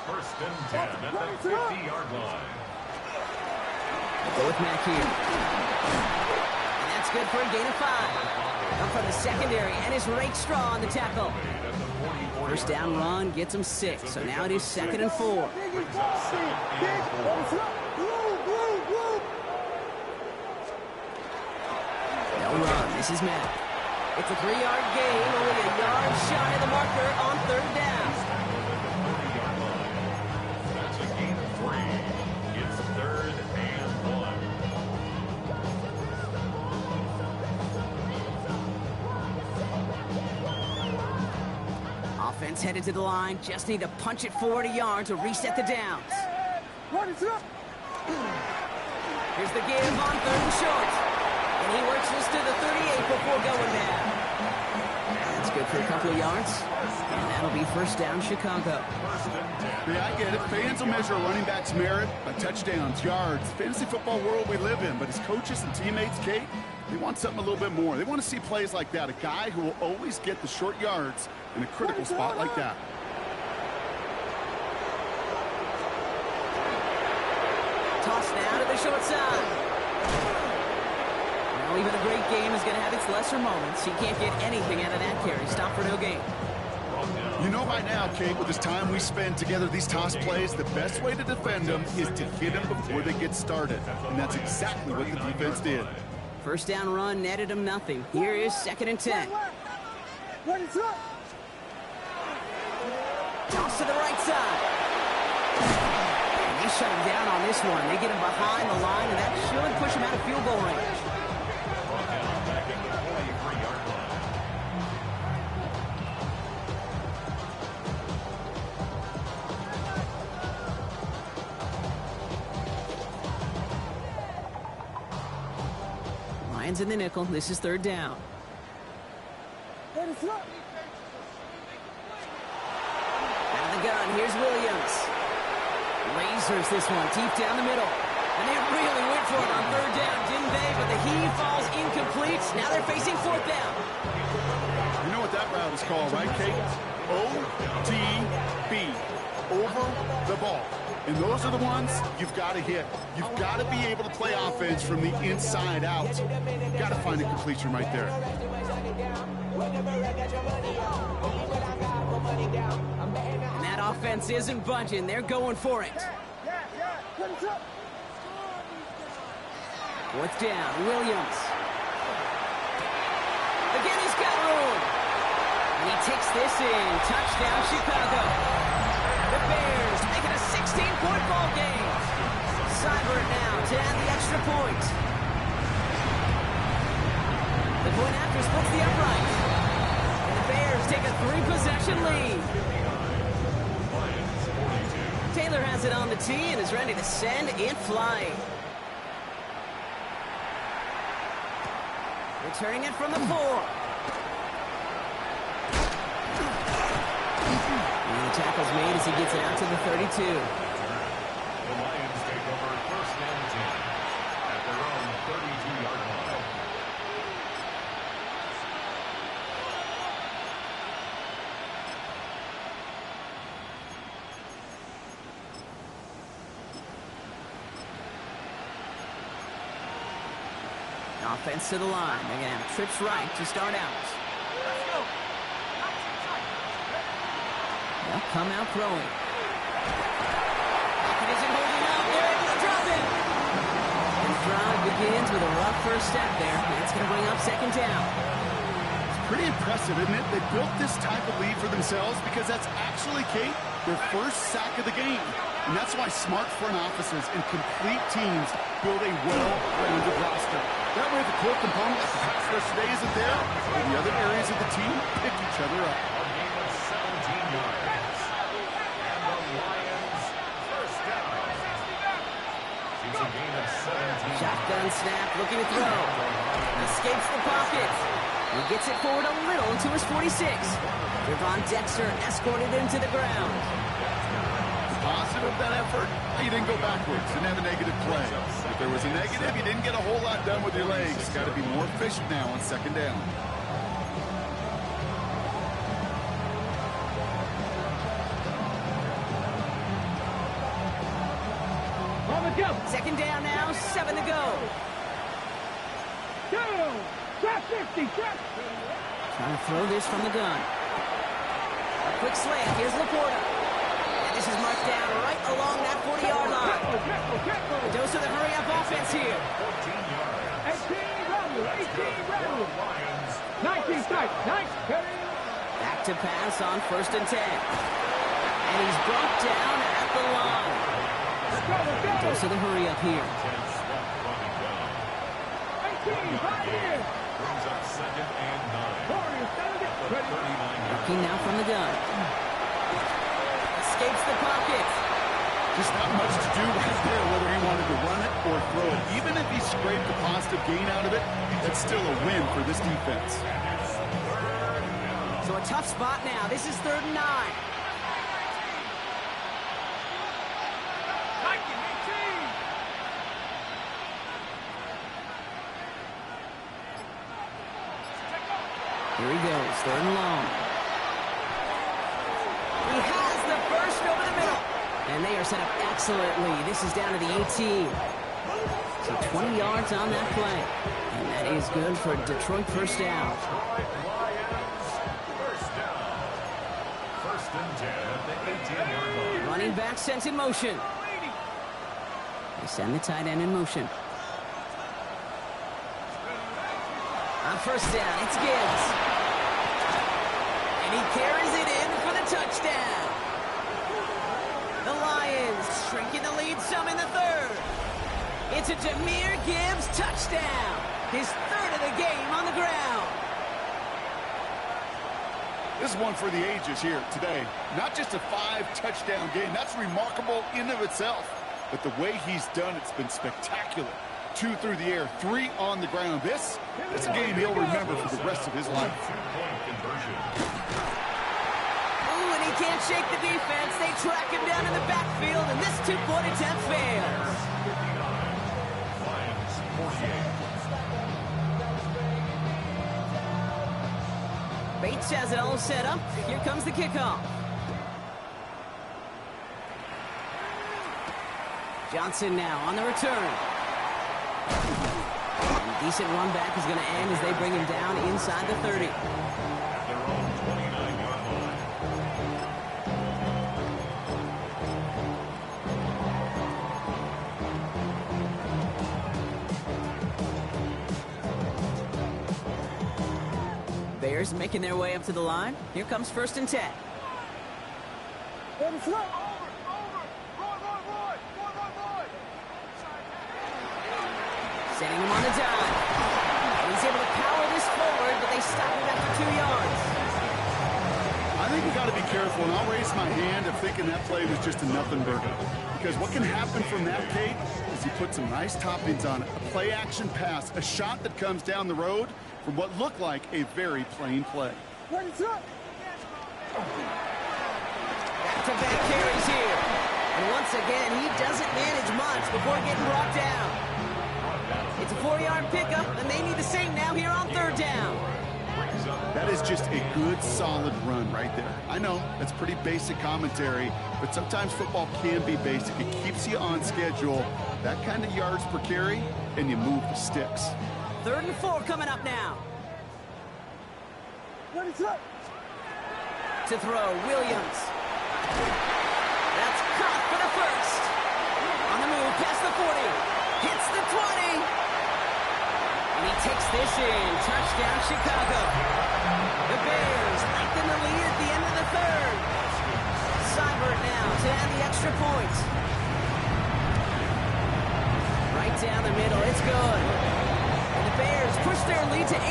1st and 10 at the 50-yard line. Go with Mack here. And that's good for a gain of 5. Up from the secondary, and is Rakestraw on the tackle. 1st down run gets him 6. So now it is 2nd and 4. Brings up 2nd and 4. No run. This is Matt. It's a 3-yard gain, only a yard shy of the marker on 3rd down. That's a gain of 3. It's 3rd and 1. Offense headed to the line. Just need to punch it forward a yard to reset the downs. Here's the give on 3rd and short. And he works this to the 38 before going down. That's good for a couple of yards. And that'll be 1st down, Chicago. Yeah, I get it. Fans will measure a running back's merit by touchdowns, yards, fantasy football world we live in. But as coaches and teammates, Kate, they want something a little bit more. They want to see plays like that. A guy who will always get the short yards in a critical spot like that. Toss now to the short side. Now even a great game is going to have its lesser moments. He can't get anything out of that carry. Stop for no gain. You know by now, Kate, with this time we spend together, these toss plays, the best way to defend them is to hit them before they get started. And that's exactly what the defense did. 1st down run netted him nothing. Here is 2nd and 10. Toss to the right side. And they shut him down on this one. They get him behind the line, and that should push him out of field goal range. Brought down back at the 43-yard line. Lions in the nickel. This is third down. Out of the gun, here's Williams. Lasers this one deep down the middle. And they really went for it on third down, didn't they? But the heave falls incomplete. Now they're facing fourth down. You know what that route is called, right, Kate? OTB. Over the ball. And those are the ones you've got to hit. You've got to be able to play offense from the inside out. You've got to find a completion right there. And that offense isn't budging. They're going for it. Fourth down, Williams. Again, he's got room. And he takes this in. Touchdown, Chicago. The Bears make it a 16-point ball game. Seibert now to add the extra point. The point after splits the upright. And the Bears take a 3-possession lead. Taylor has it on the tee and is ready to send it flying. Returning it from the 4. And the tackle's made as he gets it out to the 32. The Lions take over first and 10 at their own 32-yard line. Offense to the line. They're going to have trips right to start out. They'll come out throwing. Pocket isn't holding up. They're able to drop it. And drive begins with a rough first step there. That's going to bring up second down. It's pretty impressive, isn't it? They built this type of lead for themselves because that's actually, Kate, their first sack of the game. And that's why smart front offices and complete teams build a well-rounded roster. That way, the core component of the pass rush today isn't there, and the other areas of the team pick each other up. A gain of 17 yards. And the Lions first down. It's a gain of 17. Shotgun snap, looking to throw. Escapes the pocket. He gets it forward a little to his 46. Javon Dexter escorted him to the ground. Positive of that effort, you didn't go backwards, didn't have a negative play. If there was a negative, you didn't get a whole lot done with your legs. Got to be more efficient now on second down. On the jump. Second down now, 7 to go. Down. Trap 50. Trap. Trying to throw this from the gun. A quick slant. Here's Laporta. And this is marked down right along that 40-yard line. A dose of the hurry-up offense here. 14 yards. 18 rattle. 18 rattle. Lions 19 strike. 9 carry. Back to pass on first and 10. And he's brought down at the line. Let's go. Let's go. Dose of the hurry-up here. 10 swept running down. 18. 5 here. Brings up second and 9. Warriors. Stand it. The Ready. 39-yard. Working now from the gun. Escapes the pocket. Just not much to do right there, whether he wanted to run it or throw it. Even if he scraped a positive gain out of it, it's still a win for this defense. So a tough spot now. This is 3rd and 9. Here he goes, 3rd and long. He has the first over the middle. And they are set up excellently. This is down to the 18. So 20 yards on that play. And that is good for Detroit first down. Lions first down. First and 10 at the 18-yard line. Running back sent in motion. They send the tight end in motion. On first down, it's Gibbs. And he carries it in for the touchdown. The Lions shrinking the lead some in the 3rd. It's a Jahmyr Gibbs touchdown. His 3rd of the game on the ground. This is one for the ages here today. Not just a 5-touchdown game. That's remarkable in and of itself. But the way he's done, it's been spectacular. 2 through the air, 3 on the ground. It's a game he'll remember for the rest of his life. Two-point conversion. Ooh, and he can't shake the defense. They track him down in the backfield, and this two-point attempt fails. 59. Lions 48. Bates has it all set up. Here comes the kickoff. Johnson now on the return. And decent run back is going to end as they bring him down inside the 30. At their own 29-yard line. Bears making their way up to the line. Here comes 1st and 10. Sending him on the dime. And he's able to power this forward, but they stop him after 2 yards. I think we got to be careful, and I'll raise my hand of thinking that play was just a nothing burger. Because what can happen from that, Kate, is he put some nice toppings on it. A play-action pass, a shot that comes down the road from what looked like a very plain play. Back-to-back carries here. And once again, he doesn't manage much before getting brought down. It's a 4-yard pickup, and they need the same now here on 3rd down. That is just a good, solid run right there. I know, that's pretty basic commentary, but sometimes football can be basic. It keeps you on schedule. That kind of yards per carry, and you move the sticks. 3rd and 4 coming up now. To throw, Williams. That's caught for the first. On the move, past the 40. Hits the 20. And he takes this in. Touchdown, Chicago. The Bears lengthen the lead at the end of the 3rd. Seibert now to add the extra point. Right down the middle. It's good. And the Bears push their lead to 18.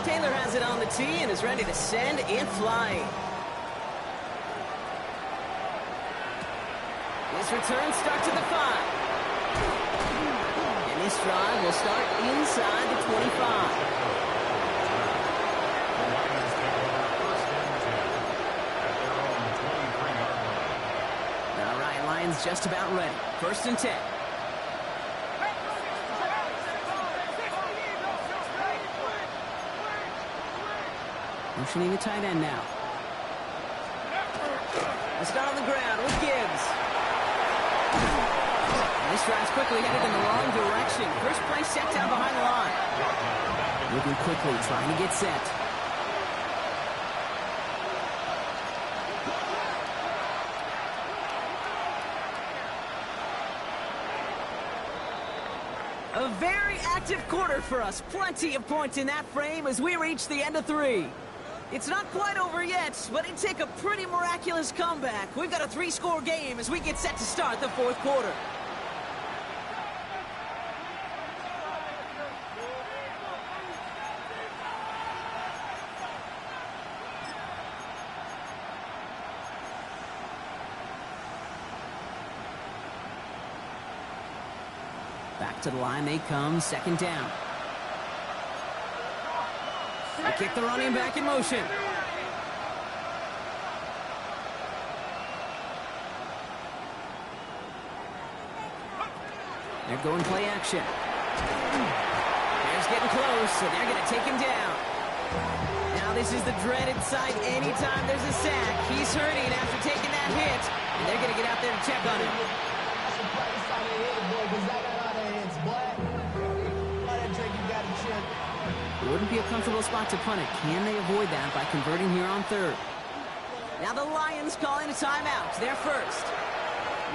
Taylor has it on the tee and is ready to send it flying. This return starts at the 5. And this drive will start inside the 25. The Lions take over 1st and 10 at their own 23-yard line. All right, Lions just about ready. 1st and 10. Motioning the tight end now. They start on the ground with Gibbs. And this drive's quickly headed in the wrong direction. First play set down behind the line. Moving quickly, trying to get set. A very active quarter for us. Plenty of points in that frame as we reach the end of 3. It's not quite over yet, but it'd take a pretty miraculous comeback. We've got a 3-score game as we get set to start the 4th quarter. Back to the line they come, 2nd down. They kick the running back in motion. They're going play action. Bears getting close, so they're going to take him down. Now this is the dreaded sight anytime there's a sack. He's hurting after taking that hit, and they're going to get out there to check on him. It wouldn't be a comfortable spot to punt it. Can they avoid that by converting here on 3rd? Now the Lions calling a timeout. They're first.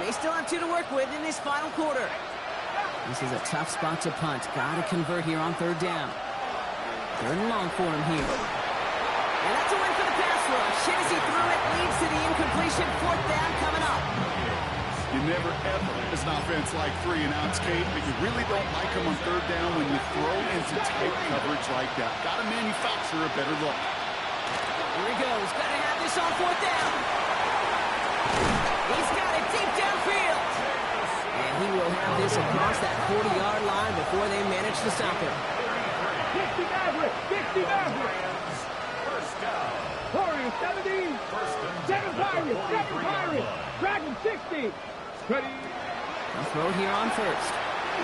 They still have 2 to work with in this final quarter. This is a tough spot to punt. Got to convert here on 3rd down. 3rd and long for him here. And that's a win for the pass rush. Hit as he threw it, leads to the incompletion. 4th down coming up. You never, ever, as an offense like 3 and outs, Kate, but you really don't like them on 3rd down when you throw into tight coverage like that. Got to manufacture a better look. Here he goes. Got to have this on 4th down. He's got it deep downfield. And he will have this across that 40-yard line before they manage to stop him. 60 Maverick. 60 Maverick. Lions, first down. Warriors 17. First and 7 Pirates. 7 Pirates. Dragon 60. Ready. They'll throw it here on first.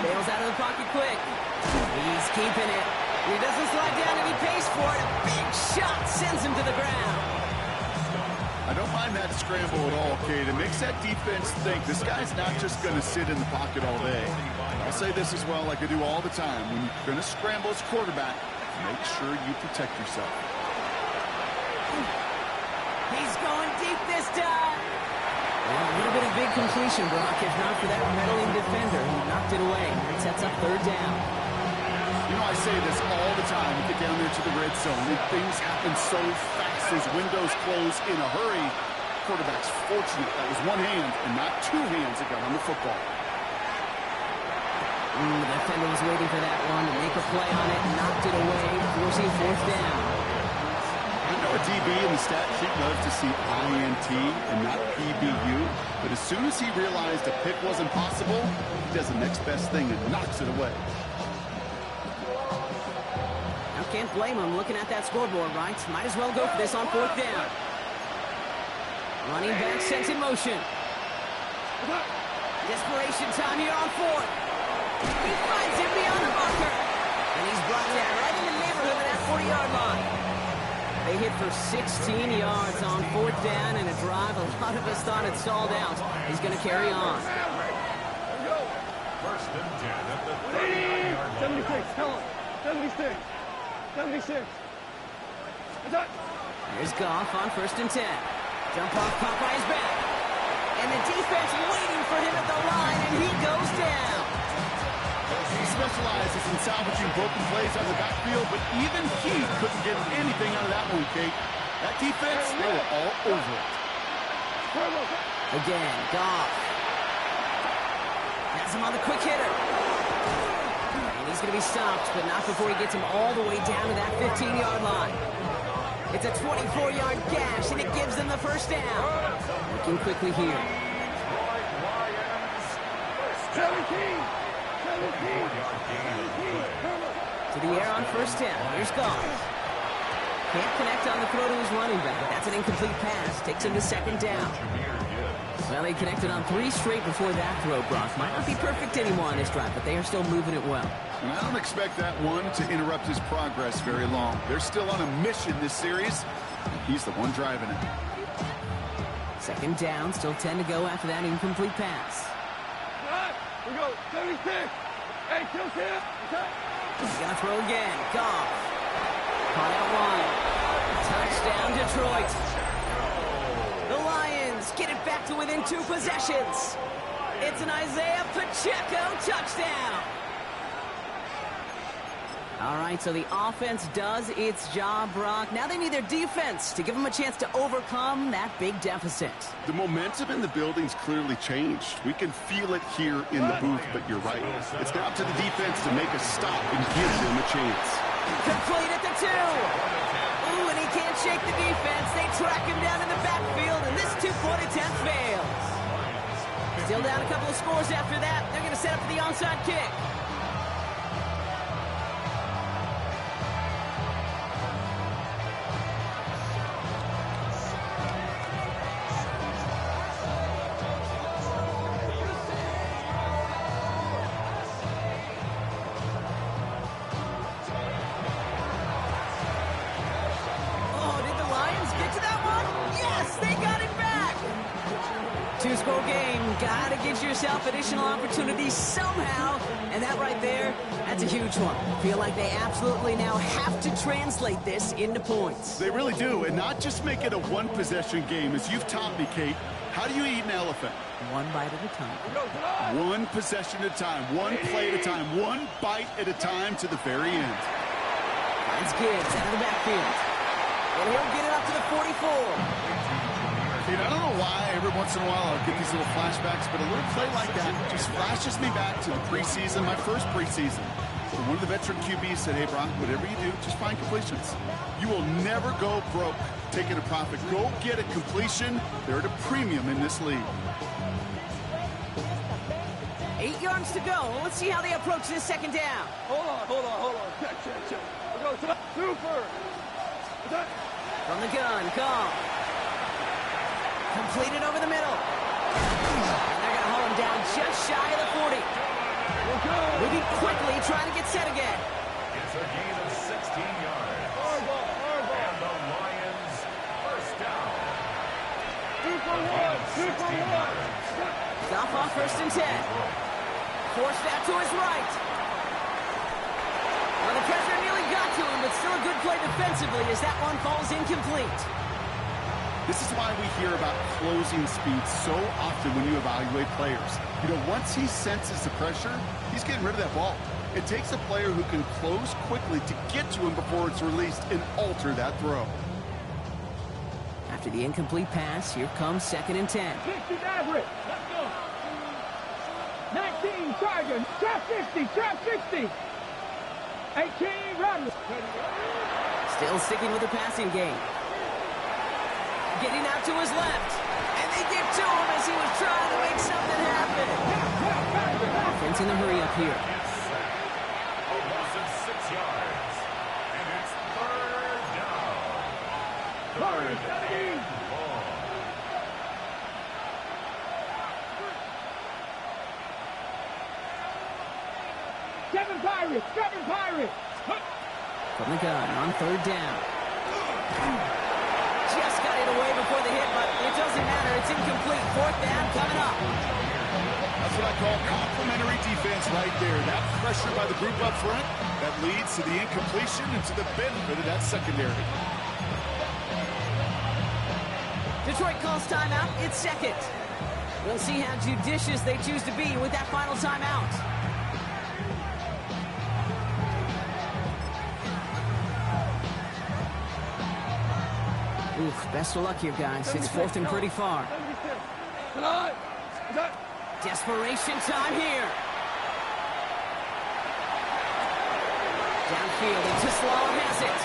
Bails out of the pocket quick. He's keeping it. He doesn't slide down and he pays for it. A big shot sends him to the ground. I don't mind that scramble at all, Kate. It makes that defense think this guy's not just going to sit in the pocket all day. I'll say this as well, like I do all the time. When you're going to scramble as quarterback, make sure you protect yourself. He's going deep this time. Well, a little bit of big completion, Brock, if not for that meddling defender who knocked it away. It sets up third down. You know, I say this all the time. You get down there to the red zone, and things happen so fast. Those windows close in a hurry. Quarterback's fortunate that was one hand and not two hands that got on the football. The defender was waiting for that one to make a play on it, knocked it away, forcing fourth down. I know a DB in the stat sheet loves to see INT and not PBU, but as soon as he realized a pick wasn't possible, he does the next best thing and knocks it away. Now can't blame him looking at that scoreboard, right? Might as well go for this on fourth down. Running back sent in motion. Desperation time here on fourth. He finds him beyond the marker. And he's brought down right in the neighborhood of that 40-yard line. They hit for 16 yards on fourth down and a drive a lot of us thought had stalled out. He's going to carry on. First and 10 at the 39-yard line. 76. Tell him. 76. 76. Here's Goff on first and 10. Jump off Popeye's back. And the defense waiting for him at the line, and he goes down. He specializes in salvaging broken plays out of the backfield, but even he couldn't get anything out of that one, Kate. That defense, they were all over it. Again, Goff. Has him on the quick hitter. And he's going to be stopped, but not before he gets him all the way down to that 15-yard line. It's a 24-yard gash, and it gives them the first down. Looking quickly here. Lions, first 17. down. 17. To the air on first down. Here's Goff. Can't connect on the throw to his running back. That's an incomplete pass. Takes him to second down. Well, they connected on 3 straight before that throw, Brock. Might not be perfect anymore on this drive, but they are still moving it well. And I don't expect that one to interrupt his progress very long. They're still on a mission this series. He's the one driving it. Second down, still 10 to go after that incomplete pass. We go. 76. Hey, kill him. He's going to throw again. Goff. Caught out wide. Touchdown, Detroit. The Lions get it back to within 2 possessions. It's an Isaiah Pacheco touchdown. All right, so the offense does its job, Brock. Now they need their defense to give them a chance to overcome that big deficit. The momentum in the building's clearly changed. We can feel it here in the booth, but you're right. It's now up to the defense to make a stop and give them a chance. Complete at the 2. Ooh, and he can't shake the defense. They track him down in the backfield, and this 2-point attempt fails. Still down a couple of scores after that. They're going to set up for the onside kick. Two-score game. Gotta get yourself additional opportunities somehow. And that right there, that's a huge one. Feel like they absolutely now have to translate this into points. They really do, and not just make it a one-possession game. As you've taught me, Kate, how do you eat an elephant? One bite at a time. One possession at a time, one play at a time, one bite at a time to the very end. Finds Gibbs out of the backfield. And he'll get it up to the 44. Kate, I don't know why every once in a while I'll get these little flashbacks, but a little play like that just flashes me back to the preseason, my first preseason. And one of the veteran QBs said, hey, Brock, whatever you do, just find completions. You will never go broke taking a profit. Go get a completion. They're at a premium in this league. 8 yards to go. Let's see how they approach this second down. Hold on. Check. We go to the super. From the gun, call. Completed over the middle. And they're going to hold him down just shy of the 40. Moving quickly, trying to get set again. It's a gain of 16 yards. And the Lions first down. 2-for-1. Stop off 1st and 10. Force that to his right. Well, the pressure nearly got to him, but still a good play defensively as that one falls incomplete. This is why we hear about closing speed so often when you evaluate players. You know, once he senses the pressure, he's getting rid of that ball. It takes a player who can close quickly to get to him before it's released and alter that throw. After the incomplete pass, here comes 2nd and 10. 60 Maverick. Let's go. 19 Tiger. Trap 60. 18 Rattler. Still sticking with the passing game. Getting out to his left. And they get to him as he was trying to make something happen. Offense in the hurry up here. A loss of 6 yards. And it's 3rd down. 3rd and long. Seven Pirates. From the gun on 3rd down. Just got it away before the hit, but it doesn't matter. It's incomplete. 4th down coming up. That's what I call complimentary defense right there. That pressure by the group up front, that leads to the incompletion and to the benefit of that secondary. Detroit calls timeout. It's 2nd. We'll see how judicious they choose to be with that final timeout. Oof, best of luck here, guys. It's 4th and pretty far. Desperation time here. Downfield, and Tislalom has it.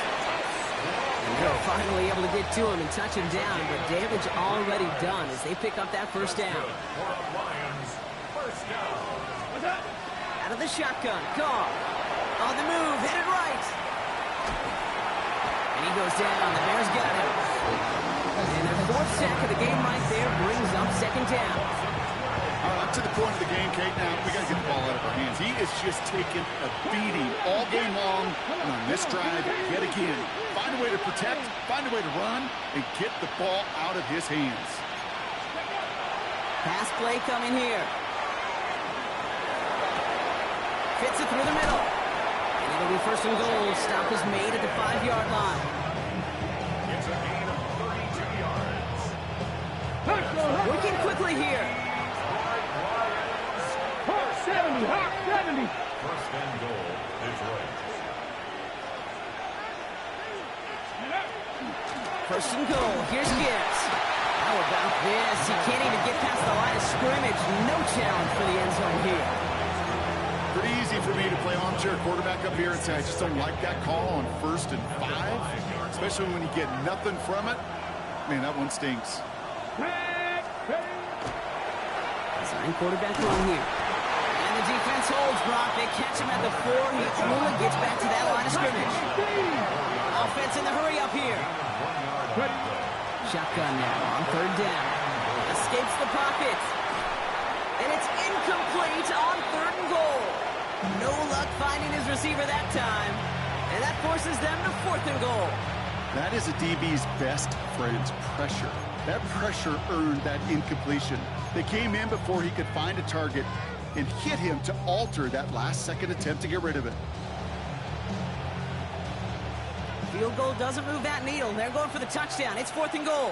And they're finally able to get to him and touch him down, but damage already done as they pick up that 1st down. Lions first down. Out of the shotgun, Carr. On the move, headed right. And he goes down. The Bears got him. And their 4th sack of the game right there brings up 2nd down. All right, up to the point of the game, Kate. Now, we got to get the ball out of our hands. He is just taking a beating all game long. And on this drive, yet again, find a way to protect, find a way to run, and get the ball out of his hands. Pass play coming here. Fits it through the middle. And it'll be 1st and goal. Stop is made at the 5-yard line. It's a gain of 32 yards. Working quickly here. 70. 1st and goal, Detroit. 1st and goal. Here's Gibbs. How about this? He can't even get past the line of scrimmage. No challenge for the end zone here. Pretty easy for me to play armchair quarterback up here and say I just don't like that call on 1st and 5, especially when you get nothing from it. Man, that one stinks. Sign quarterback run here. And the defense holds, Brock. They catch him at the 4. He only gets back to that line of scrimmage. Offense in the hurry up here. Shotgun now on 3rd down. Escapes the pocket. And it's incomplete on 3rd and goal. No luck finding his receiver that time. And that forces them to 4th and goal. That is a DB's best friend's pressure. That pressure earned that incompletion. They came in before he could find a target and hit him to alter that last-second attempt to get rid of it. Field goal doesn't move that needle. They're going for the touchdown. It's 4th and goal.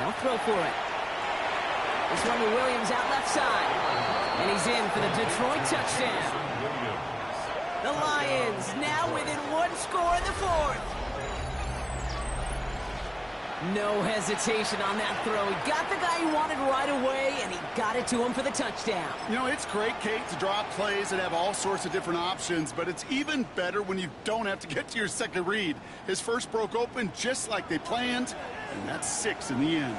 No throw for it. This one to Williams out left side. And he's in for the Detroit touchdown. The Lions now within 1 score in the 4th. No hesitation on that throw. He got the guy he wanted right away, and he got it to him for the touchdown. You know, it's great, Kate, to drop plays and have all sorts of different options, but it's even better when you don't have to get to your second read. His first broke open just like they planned, and that's 6 in the end.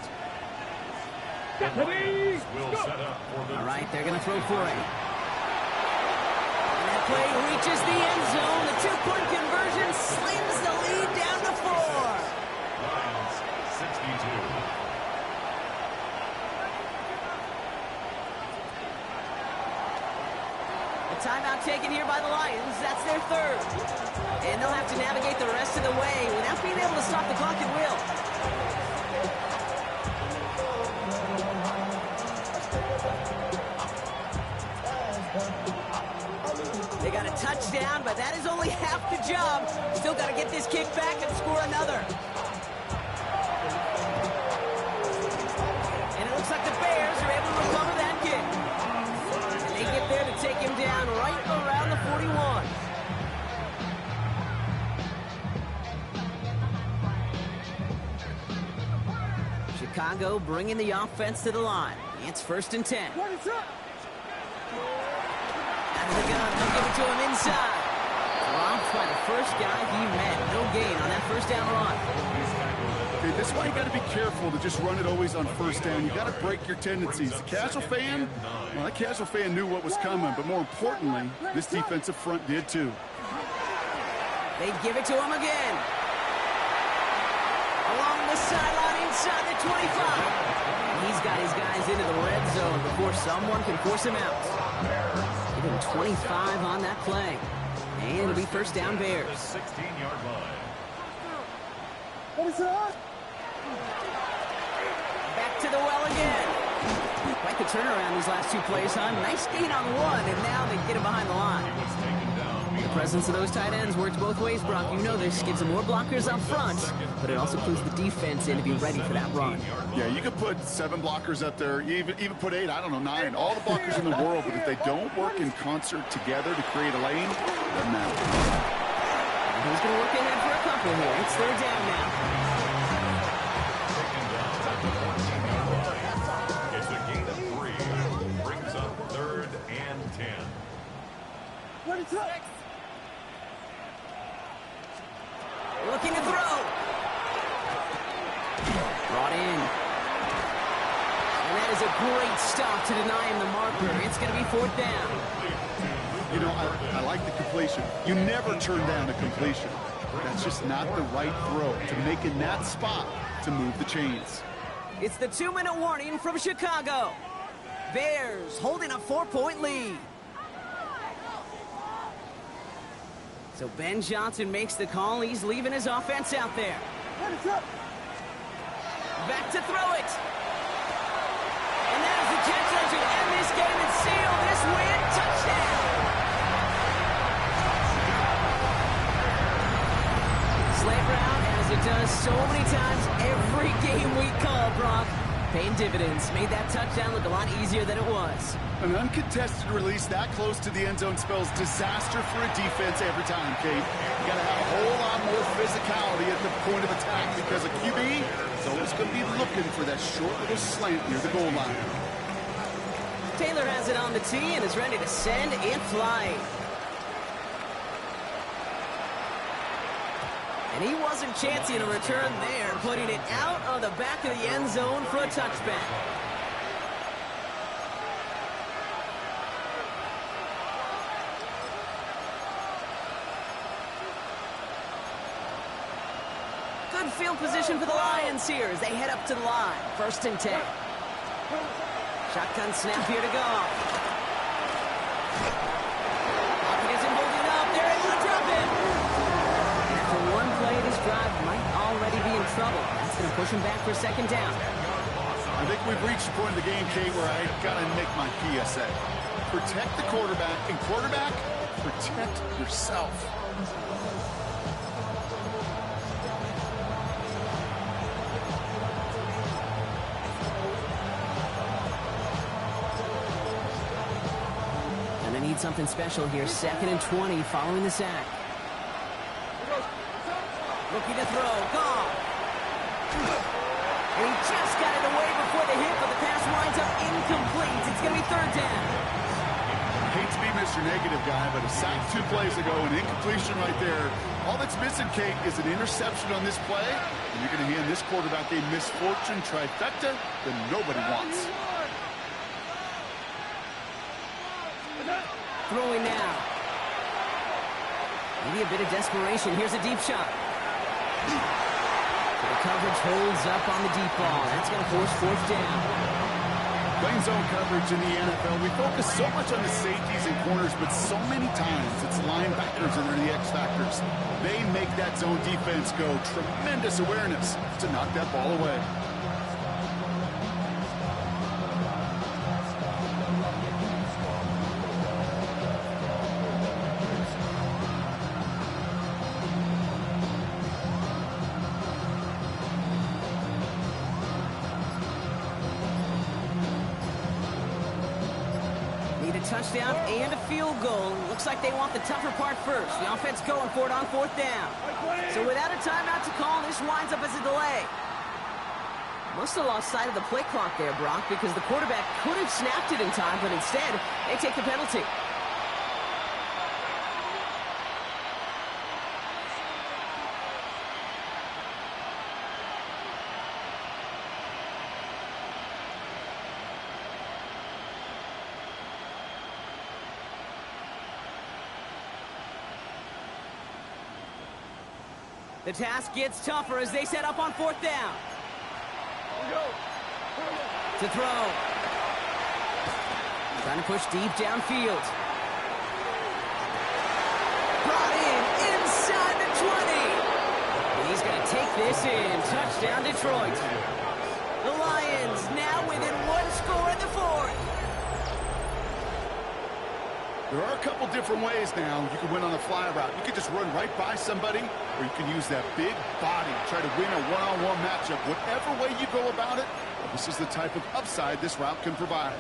All right, they're going to throw for it. And that play reaches the end zone. The two-point conversion slams the lead down to 4. Lions 62. A timeout taken here by the Lions. That's their third. And they'll have to navigate the rest of the way without being able to stop the clock at will. They got a touchdown, but that is only half the job. Still got to get this kick back and score another. And it looks like the Bears are able to recover that kick. And they get there to take him down right around the 41. Chicago bringing the offense to the line. It's 1st and 10. Out of the gun, they'll give it to him inside. Dropped by the first guy he met. No gain on that first down run. Okay, this is why you got to be careful to just run it always on first down. You got to break your tendencies. The casual fan, well, that casual fan knew what was coming, but more importantly, this defensive front did too. They give it to him again. Along the sideline inside the 25. He's got his guys into the red zone before someone can force him out. Give him 25 on that play. And it'll be first down Bears. 16-yard line. What is that? Back to the well again. Quite the turnaround these last 2 plays, huh? Nice gain on one, and now they get him behind the line. The presence of those tight ends works both ways, Brock. You know this. Gives them more blockers up front, but it also clues the defense in to be ready for that run. Yeah, you could put 7 blockers up there, even put 8, I don't know, 9, all the blockers in the world, but if they don't work in concert together to create a lane, it doesn't matter. He's going to work ahead for a couple here. It's 3rd down now. It's a gain of 3. Brings up 3rd and 10. What is that? Looking to throw. Brought in. And that is a great stop to deny him the marker. It's going to be 4th down. You know, I like the completion. You never turn down a completion. That's just not the right throw to make in that spot to move the chains. It's the 2-minute warning from Chicago. Bears holding a 4-point lead. So Ben Johnson makes the call. He's leaving his offense out there. Back to throw it. And that is the catch that should end this game and seal this win. Touchdown. Slave round, as it does so many times every game we call, Brock. Paying dividends. Made that touchdown look a lot easier than it was. An uncontested release that close to the end zone spells disaster for a defense every time, Kate. You got to have a whole lot more physicality at the point of attack because a QB is always going to be looking for that short little slant near the goal line. Taylor has it on the tee and is ready to send it flying. And he wasn't chancing a return there, putting it out on the back of the end zone for a touchback. Good field position for the Lions here as they head up to the line. 1st and 10. Shotgun snap here to go. Hopkins holding up. They're able to drop him. After one play, this drive might already be in trouble. That's going to push him back for 2nd down. I think we've reached the point in the game, Kate, where I got to make my PSA. Protect the quarterback, and quarterback, protect yourself. And they need something special here. 2nd and 20 following the sack. Looking to throw. Goff. And he just got it away before the hit, but the pass winds up incomplete. It's going to be third down. Hate to be Mr. Negative guy, but a sack 2 plays ago, an incompletion right there. All that's missing, Kate, is an interception on this play. And you're going to hand this quarterback a misfortune trifecta that nobody wants. Throwing now. Maybe a bit of desperation. Here's a deep shot. So the coverage holds up on the deep ball. That's going to force fourth down. Playing zone coverage in the NFL, we focus so much on the safeties and corners, but so many times it's linebackers that are the X factors. They make that zone defense go. Tremendous awareness to knock that ball away. Touchdown and a field goal. Looks like they want the tougher part first. The offense going for it on fourth down. So without a timeout to call, this winds up as a delay. Must have lost sight of the play clock there, Brock, because the quarterback could have snapped it in time, but instead, they take the penalty. The task gets tougher as they set up on fourth down. To throw. Trying to push deep downfield. Brought in inside the 20. And he's going to take this in. Touchdown, Detroit. The Lions now within one score in the fourth. There are a couple different ways now. You can win on a fly route. You can just run right by somebody, or you can use that big body, try to win a one-on-one matchup. Whatever way you go about it, this is the type of upside this route can provide.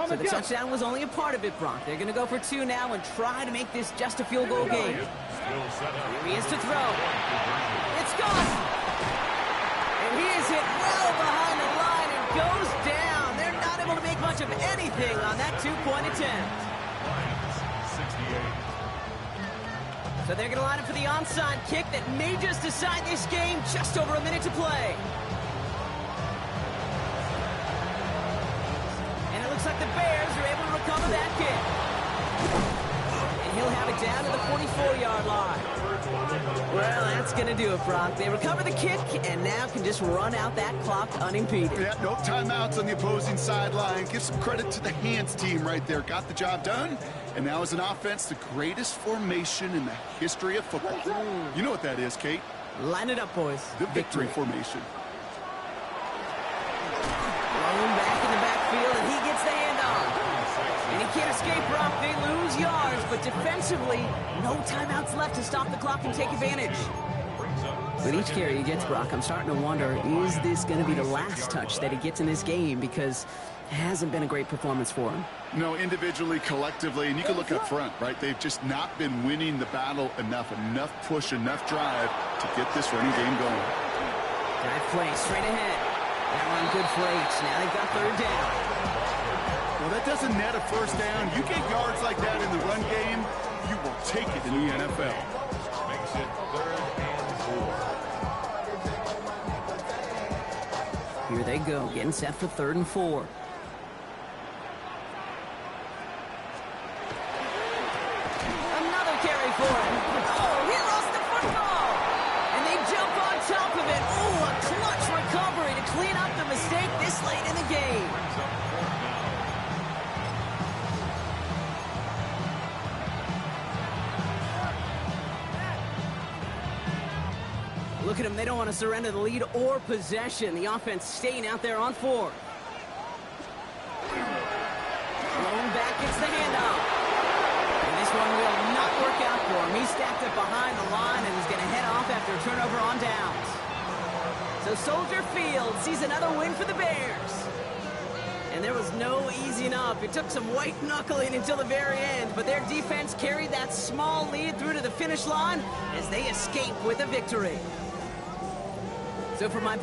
So the touchdown was only a part of it, Brock. They're going to go for two now and try to make this just a field goal game. Here he is to throw. It's gone. And he is hit well behind the line and goes down. They're not able to make much of anything on that two-point attempt. So they're going to line up for the onside kick that may just decide this game. Just over a minute to play. Looks like the Bears are able to recover that kick. And he'll have it down to the 44-yard line. Well, that's going to do it, Brock. They recover the kick and now can just run out that clock unimpeded. Yeah, no timeouts on the opposing sideline. Give some credit to the hands team right there. Got the job done. And now as an offense, the greatest formation in the history of football. You know what that is, Kate? Line it up, boys. The victory formation. Thrown back in the backfield, and he gets the handoff. And he can't escape, Brock. They lose yards, but defensively, no timeouts left to stop the clock and take advantage. With each carry he gets, Brock, I'm starting to wonder, is this going to be the last touch that he gets in this game? Because it hasn't been a great performance for him. No, individually, collectively, and you can look up front, right? They've just not been winning the battle enough push, enough drive to get this running game going. Drive play straight ahead. That run good flakes. Now they've got third down. Well, that doesn't net a first down. You get yards like that in the run game, you will take it in the NFL. Makes it 3rd and 4. Here they go, getting set for 3rd and 4. Another carry for him. Oh, he lost the football. And they jump on top of it. Oh, a clutch recovery to clean up the mistake this late in the game. Look at them. They don't want to surrender the lead or possession. The offense staying out there on 4. Thrown back gets the handoff. And this one will not work out for him. He's stacked up behind the line and is going to head off after a turnover on downs. So Soldier Field sees another win for the Bears. And there was no easing up. It took some white knuckling until the very end, but their defense carried that small lead through to the finish line as they escape with a victory. So for my part,